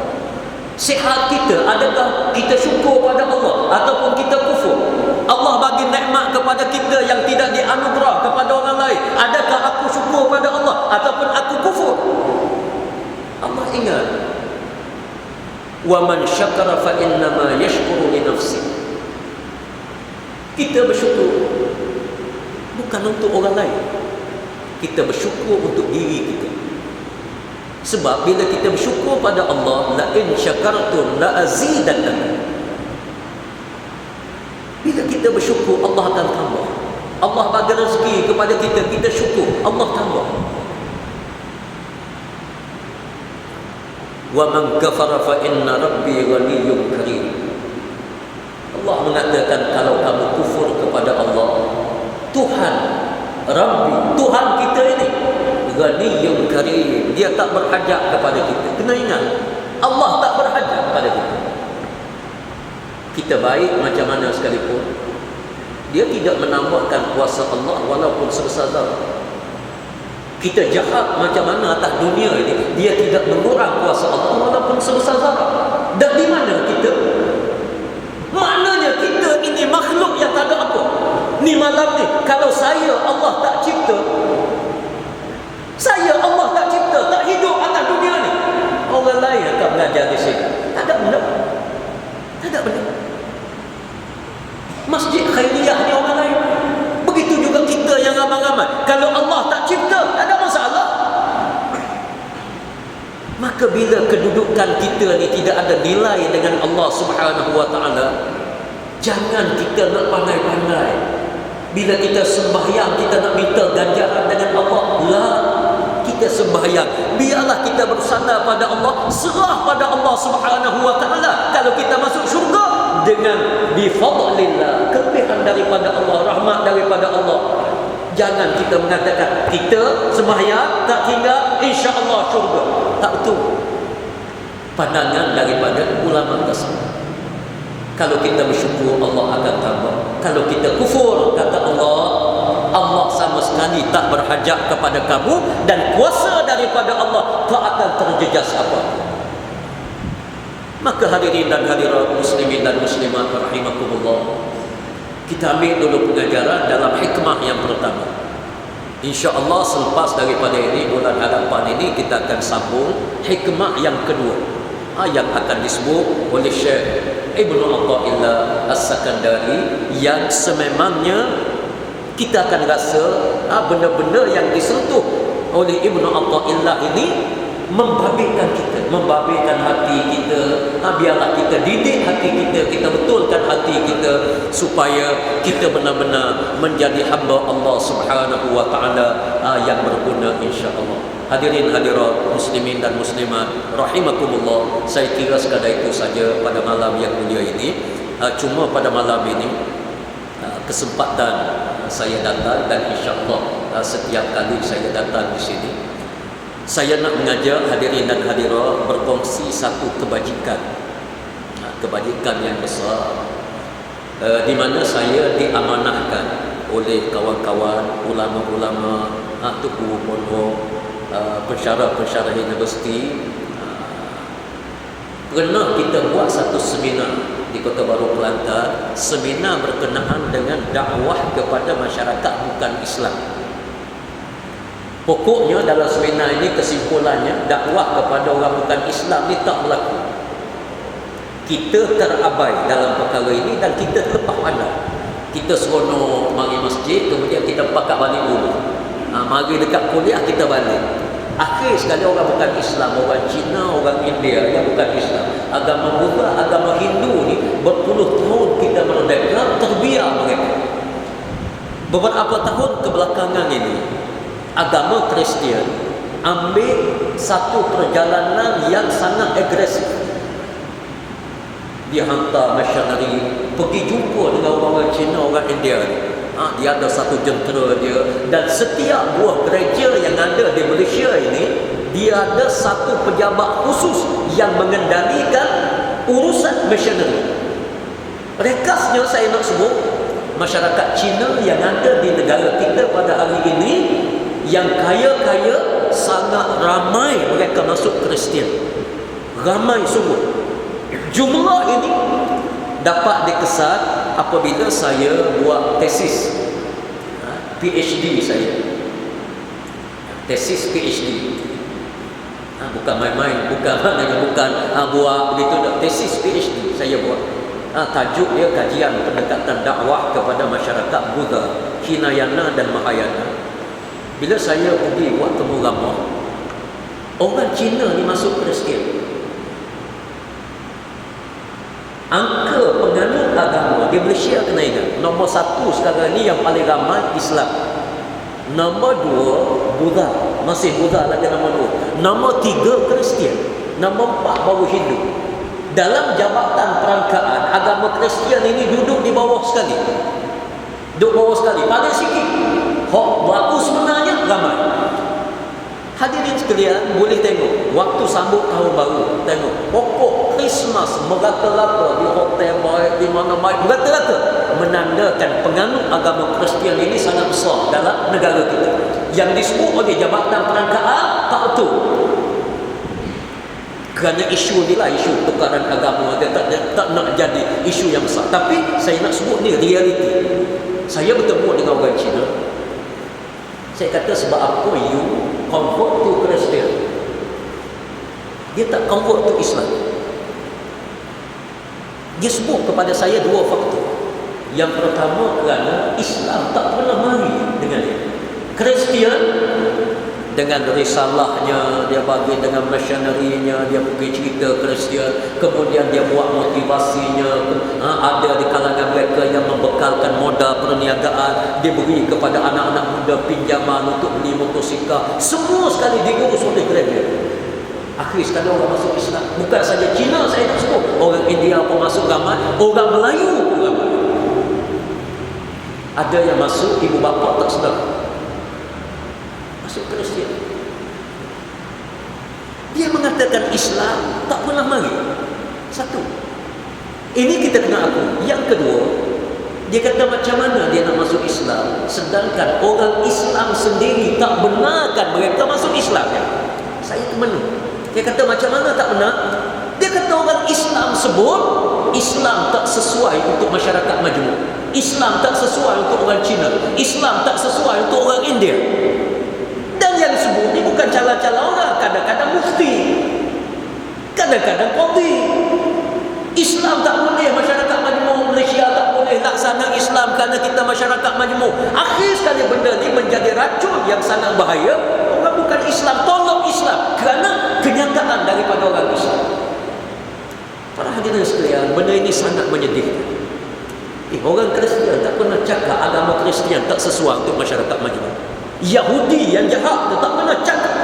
Sihat kita, adakah kita syukur pada Allah ataupun kita kufur? Allah bagi nikmat kepada kita yang tidak dianugerah kepada orang lain. Adakah aku syukur pada Allah ataupun aku kufur? Allah ingat, wa man syakara fa innama yashkuru li nafsihi. Kita bersyukur bukan untuk orang lain. Kita bersyukur untuk diri kita. Sebab bila kita bersyukur pada Allah, la in syakartum la azidannakum. Bila kita bersyukur, Allah akan tambah. Allah bagi rezeki kepada kita, kita syukur, Allah tambah. Wa man kafara fa inna rabbi ghaniyyun karim. Allah mengatakan kalau kamu kufur kepada Allah, Tuhan Rabbi, Tuhan kita ini Ghaniyyun karim, dia tak berhajat kepada kita. Kena ingat, Allah tak berhajat kepada kita. Kita baik macam mana sekalipun, dia tidak menambahkan kuasa Allah walaupun sebesar zarah. Kita jahat macam mana atas dunia ini, dia tidak mengurang kuasa Allah walaupun sebesar zarah. Dan di mana kita? Maknanya kita ini makhluk yang tak ada apa. Ni malam ni, kalau saya Allah tak cipta, saya Allah tak cipta, tak hidup atas dunia ni, orang lain akan belajar di sini. Tak ada benda. Tak ada benda. Masjid Khairiyah ni orang lain. Begitu juga kita yang ramai-ramai. Kalau Allah tak cipta, tak ada masalah. Maka bila kedudukan kita ni tidak ada nilai dengan Allah Subhanahu wa taala, jangan kita nak pandai-pandai. Bila kita sembahyang, kita nak minta ganjaran dengan Allah. La, kita sembahyang, biarlah kita bersandar pada Allah, serah pada Allah Subhanahu wa taala. Kalau kita masuk syurga dengan bifadlillah, kelebihan daripada Allah, rahmat daripada Allah. Jangan kita mengatakan kita sembahyang tak tinggal insya-Allah syurga. Tak betul. Pandangan daripada ulama tasawuf. Kalau kita bersyukur, Allah akan tambah. Kalau kita kufur, kata Allah, Allah sama sekali tak berhajat kepada kamu, dan kuasa daripada Allah tak akan terjejas apa. Maka hadirin dan hadirat, muslimin dan muslimat rahimakumullah, kita ambil dulu pengajaran dalam hikmah yang pertama. InsyaAllah selepas daripada ini, bulan hadapan ini, kita akan sambung hikmah yang kedua, yang akan disebut oleh Syekh Ibnu Athaillah As-Sakandari, yang sememangnya kita akan rasa benda-benda yang disentuh oleh Ibnu Athaillah ini membabitkan kita, membabitkan hati kita. Biarlah kita didik hati kita, kita betulkan hati kita supaya kita benar-benar menjadi hamba Allah Subhanahu wa taala yang berguna insya-Allah. Hadirin hadirat, muslimin dan muslimat rahimakumullah, saya kira sekadar itu saja pada malam yang mulia ini. Cuma pada malam ini kesempatan saya datang, dan insya-Allah setiap kali saya datang di sini, saya nak mengajar hadirin dan hadirat berkongsi satu kebajikan, kebajikan yang besar, di mana saya diamanahkan oleh kawan-kawan ulama-ulama, tuku pondok, pensyarah-pensyarah universiti. Pernah kita buat satu seminar di Kota Baru Kelantan, seminar berkenaan dengan dakwah kepada masyarakat bukan Islam. Pokoknya dalam seminar ini kesimpulannya, dakwah kepada orang bukan Islam ni tak berlaku. Kita terabai dalam perkara ini dan kita lepas pandang. Kita seronok mari masjid, kemudian kita pakat balik dulu. Mari dekat kuliah kita balik. Akhir sekali orang bukan Islam, orang Cina, orang India yang bukan Islam, agama Buddha, agama Hindu ni berpuluh tahun kita merdeka, terbiar mereka. Beberapa tahun kebelakangan ini, agama Kristian ambil satu perjalanan yang sangat agresif. Dia hantar missionary pergi jumpa dengan orang-orang Cina, orang India ni. Dia ada satu jentera dia, dan setiap buah gereja yang ada di Malaysia ini, dia ada satu pejabat khusus yang mengendalikan urusan missionary. Rekasnya saya nak sebut, masyarakat Cina yang ada di negara kita pada hari ini, yang kaya-kaya, sangat ramai mereka masuk Kristian. Ramai sungguh. Jumlah ini dapat dikesan apabila saya buat tesis PhD saya. Tesis PhD. Bukan main-main, bukan buat begitu. Tesis PhD saya buat. Tajuk dia kajian pendekatan dakwah kepada Hinayana dan Mahayana. Bila saya pergi buat temu ramah, orang Cina ni masuk Kristian. Angka penganut agama di Malaysia kena ingat, nombor 1 sekarang ni yang paling ramai Islam. Nombor 2 Buddha, masih Buddha lagi nombor 2. Nombor 3 Kristian. Nombor 4 baru Hindu. Dalam jabatan perangkaan, agama Kristian ini duduk di bawah sekali. Duduk bawah sekali, paling sikit. Hak berlaku sebenarnya ramai. Hadirin sekalian, boleh tengok waktu sambut tahun baru, tengok pokok Christmas merata-rata di hotel baik, di mana baik, merata-rata menandakan penganut agama Kristian ini sangat besar dalam negara kita. Yang disebut oleh jabatan perangkaan tak betul. Kerana isu ni lah, isu tukaran agama, dia tak nak jadi isu yang besar. Tapi saya nak sebut ni realiti. Saya bertemu dengan orang Cina. Saya kata, sebab apa you convert to Christian? Dia tak convert to Islam. Dia sebut kepada saya 2 faktor. Yang pertama, kerana Islam tak pernah mari dengan dia. Kristian dengan risalahnya, dia bagi dengan missionary-nya, dia pergi cerita Kristian, kemudian dia buat motivasinya. Ada di kalangan mereka yang membekalkan modal perniagaan, dia beri kepada anak-anak muda pinjaman untuk beli motosikal. Semua sekali diurus oleh gereja. Akhir sekali orang masuk Islam. Bukan saja Cina saya nak sebut, orang India pun masuk ramai, orang Melayu pun ramai. Ada yang masuk ibu bapa tak sedar, masuk Kristian. Dia mengatakan Islam tak pernah mari. Satu, ini kita kena aku. Yang kedua, dia kata macam mana dia nak masuk Islam, sedangkan orang Islam sendiri tak benarkan mereka masuk Islam. Saya ke mana? Dia kata macam mana tak benar? Dia kata orang Islam sebut Islam tak sesuai untuk masyarakat majmuk, Islam tak sesuai untuk orang Cina, Islam tak sesuai untuk orang India. Dan yang sebut ni bukan cala-cala orang, kadang-kadang mufti, kadang-kadang qadhi. Islam tak boleh, masyarakat majmuk Malaysia tak boleh laksana Islam kerana kita masyarakat majmuk. Akhir sekali benda ni menjadi racun yang sangat bahaya. Orang bukan Islam tolak Islam kerana kenyataan daripada orang Islam. Para hadirin sekalian, benda ini sangat menyedihkan. Orang Kristian tak pernah cakap agama Kristian tak sesuai untuk masyarakat majmuk. Yahudi yang jahat tu tak pernah cakap.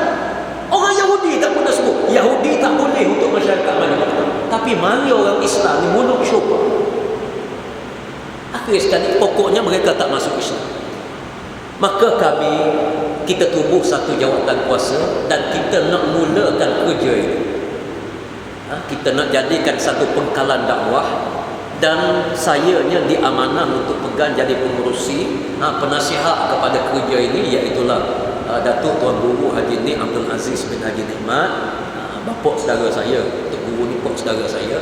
Orang Yahudi tak pernah sebut Yahudi tak boleh untuk masyarakat majmuk. Tapi mari orang Islam ni mulut syurga. Akhir sekali pokoknya mereka tak masuk Islam. Maka kita tubuh satu jawatan kuasa dan kita nak mulakan kerja ini. Kita nak jadikan satu pengkalan dakwah, dan sayanya diamanah untuk pegang jadi pengurusi penasihat kepada kerja ini, iaitulah Datuk Tuan Guru Haji Nik Abdul Aziz bin Haji Nikmat, bapa saudara saya. Tok Guru ni pak saudara saya.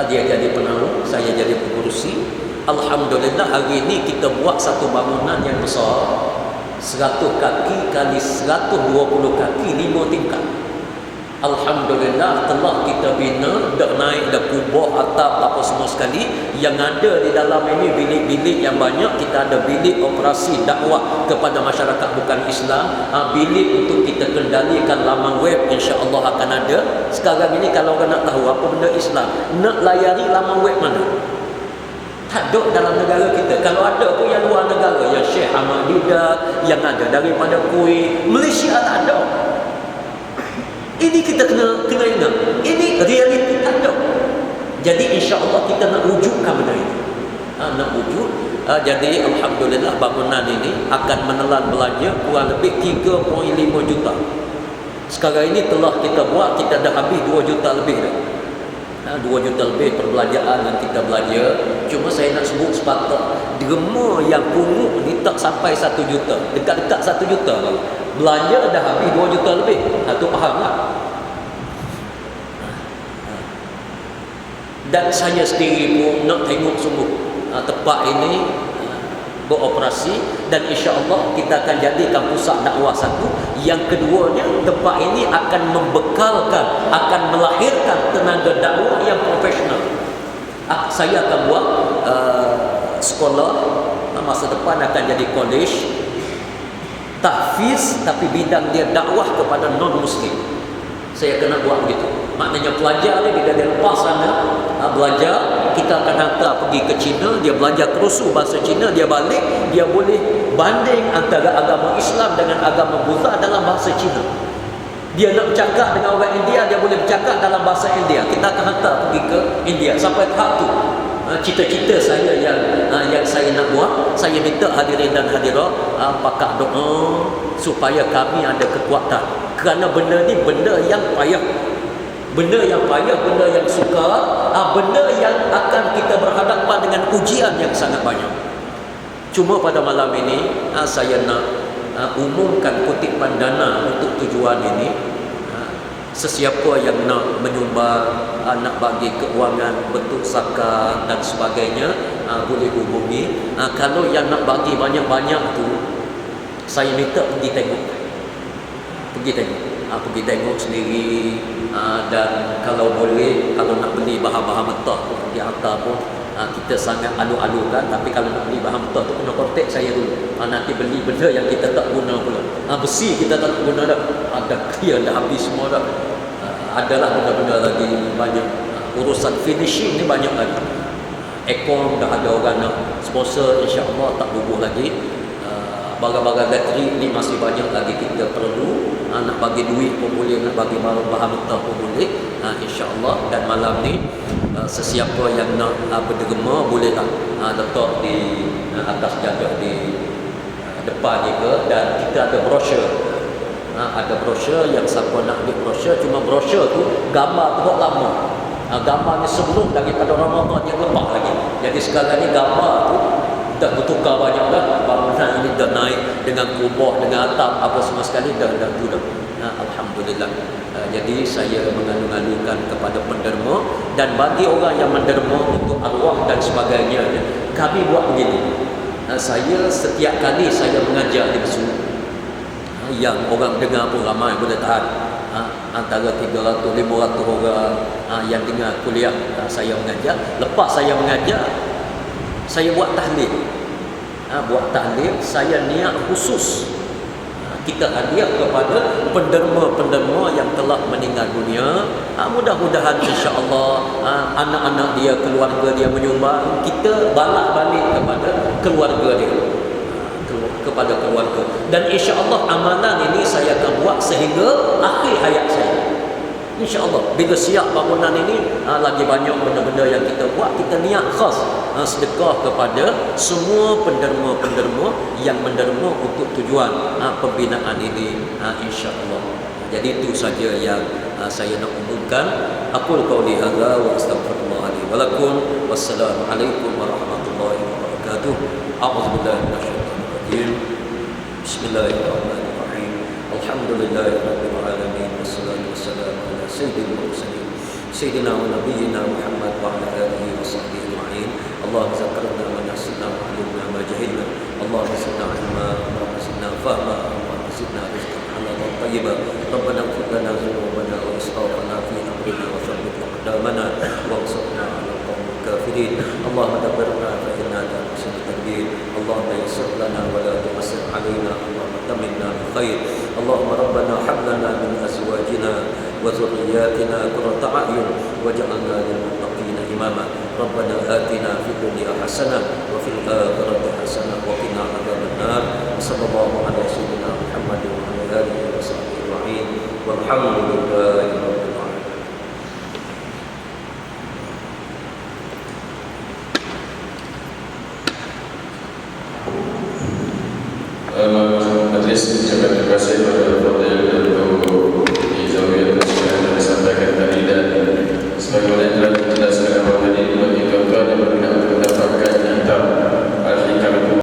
Dia jadi penaung, saya jadi pengurusi. Alhamdulillah hari ini kita buat satu bangunan yang besar, 100 kaki kali 120 kaki, 5 tingkat. Alhamdulillah telah kita bina, dah naik, dah kubah atap apa semua sekali. Yang ada di dalam ini bilik-bilik yang banyak. Kita ada bilik operasi dakwah kepada masyarakat bukan Islam, bilik untuk kita kendalikan laman web, insya-Allah akan ada. Sekarang ini kalau orang nak tahu apa benda Islam, nak layari laman web mana? Tak ada dalam negara kita. Kalau ada pun yang luar negara, yang Syekh Ahmad Didat, yang ada daripada Kuwait, Malaysia tak ada. Ini kita kena ingat. Ini realiti tak ada. Jadi insya-Allah kita nak wujudkan benda ini. Nak wujud. Jadi alhamdulillah bangunan ini akan menelan belanja kurang lebih 3.5 juta. Sekarang ini telah kita buat, kita dah habis 2 juta lebih dah. 2 juta lebih perbelanjaan yang kita belanja. Cuma saya nak sebut sepatutnya derma yang pungut ni tak sampai 1 juta, dekat-dekat 1 juta lah. Belanja dah habis 2 juta lebih. Tu faham lah. Dan saya sendiri pun nak tengok sungguh tempat ini beroperasi, dan insya-Allah kita akan jadikan pusat dakwah satu. Yang keduanya, tempat ini akan membekalkan, akan melahirkan tenaga dakwah yang profesional. Saya akan buat sekolah masa depan akan jadi college tahfiz, tapi bidang dia dakwah kepada non-muslim. Saya kena buat begitu. Maknanya pelajar ni bila dia lepas sana belajar, kita akan hantar pergi ke China, dia belajar kerusu bahasa Cina, dia balik, dia boleh banding antara agama Islam dengan agama Buddha dalam bahasa Cina. Dia nak bercakap dengan orang India, dia boleh bercakap dalam bahasa India. Kita akan hantar pergi ke India. Sampai tahap tu cita-cita saya yang saya nak buat. Saya minta hadirin dan hadirat pakak doa supaya kami ada kekuatan, kerana benda ni benda yang payah, benda yang payah, benda yang sukar, benda yang akan kita berhadapan dengan ujian yang sangat banyak. Cuma pada malam ini saya nak umumkan kutipan dana untuk tujuan ini. Sesiapa yang nak menyumbang, nak bagi keuangan bentuk zakat dan sebagainya, boleh hubungi. Kalau yang nak bagi banyak-banyak tu, saya minta pergi tengok, pergi tengok sendiri. Dan kalau boleh, kalau nak beli bahan-bahan mentah pun pergi hantar pun, kita sangat alu-alukan. Tapi kalau nak beli bahan mentah tu, kena kontak saya dulu. Nanti beli benda yang kita tak guna pula. Besi kita tak guna dah, dah clear, dah habis semua dah. Adalah benda-benda lagi banyak. Urusan finishing ni banyak lagi. Aircon dah ada orang nak sponsor, insya-Allah tak bubuh lagi. Barang-barang elektrik ni masih banyak lagi kita perlu. Nak bagi duit pun boleh, nak bagi bahan mentah pun boleh, insya-Allah. Dan malam ni sesiapa yang nak berderma bolehlah letak di atas jaga di depan ni ke. Dan kita ada brosur. Ada brosur yang siapa nak ambil brosur, cuma brosur tu gambar tu lama. Gambar ni sebelum daripada Ramadan dia lepas lagi. Jadi sekarang ni gambar tu dah bertukar banyak dah. Bangunan ini dah naik dengan kubah, dengan atap, apa semua sekali dah tu dah. Alhamdulillah. Jadi saya mengalu-alukan kepada penderma, dan bagi orang yang menderma untuk arwah dan sebagainya, kami buat begini. Saya setiap kali saya mengajar di Besut, yang orang dengar pun ramai, boleh tahan antara 300-500 orang yang dengar kuliah saya mengajar. Lepas saya mengajar, saya buat tahlil. Buat tahlil, saya niat khusus kita hadiah kepada penderma-penderma yang telah meninggal dunia. Mudah-mudahan insya-Allah anak-anak dia, keluarga dia menyumbang, kita balas balik kepada keluarga dia, kepada keluarga. Dan insya-Allah amalan ini saya akan buat sehingga akhir hayat saya, insya-Allah. Bila siap bangunan ini, lagi banyak benda-benda yang kita buat. Kita niat khas sedekah kepada semua penderma-penderma yang menderma untuk tujuan pembinaan ini, insya-Allah. Jadi itu saja yang saya nak umumkan. Aqul qauli hadza wa astaghfirullah li wa lakum. Wassalamualaikum warahmatullahi wabarakatuh. A'udzubillahi minasyaitonir rajim. Bismillahirrahmanirrahim. Alhamdulillahirabbil alamin, wassalatu wassalamu ala sayyidil mursalin sayyidina wa nabiyyina Muhammad wa ala alihi wa sahbihi ajma'in. Allahumma zakirna ma nasina wa 'allimna ma jahilna. Allahumma zidna 'ilma wa zidna fahma wa zidna rizqan halalan tayyiban. Rabbana ighfir lana dhunubana wa israfana fi amrina wa thabbit aqdamana wa ansurna 'alal qawmil kafirin. Allahumma dabbirna fa inna la nuhsinu tadbir. Allahumma yassir lana wa la tu'assir 'alaina. Allahumma tammimna bi khair. Allahumma rabbana hab lana min azwajina wa dhurriyyatina qurrata a'yun waj'alna lil muttaqina imama. Rabbana atina fid dunya hasanah wa fil akhirati hasanah wa qina adzaban nar. Sallallahu ala sayyidina Muhammad wa ala alihi wa sahbihi ajma'in. Walhamdulillahi rabbil alamin. Majelis ucapkan terima kasih kepada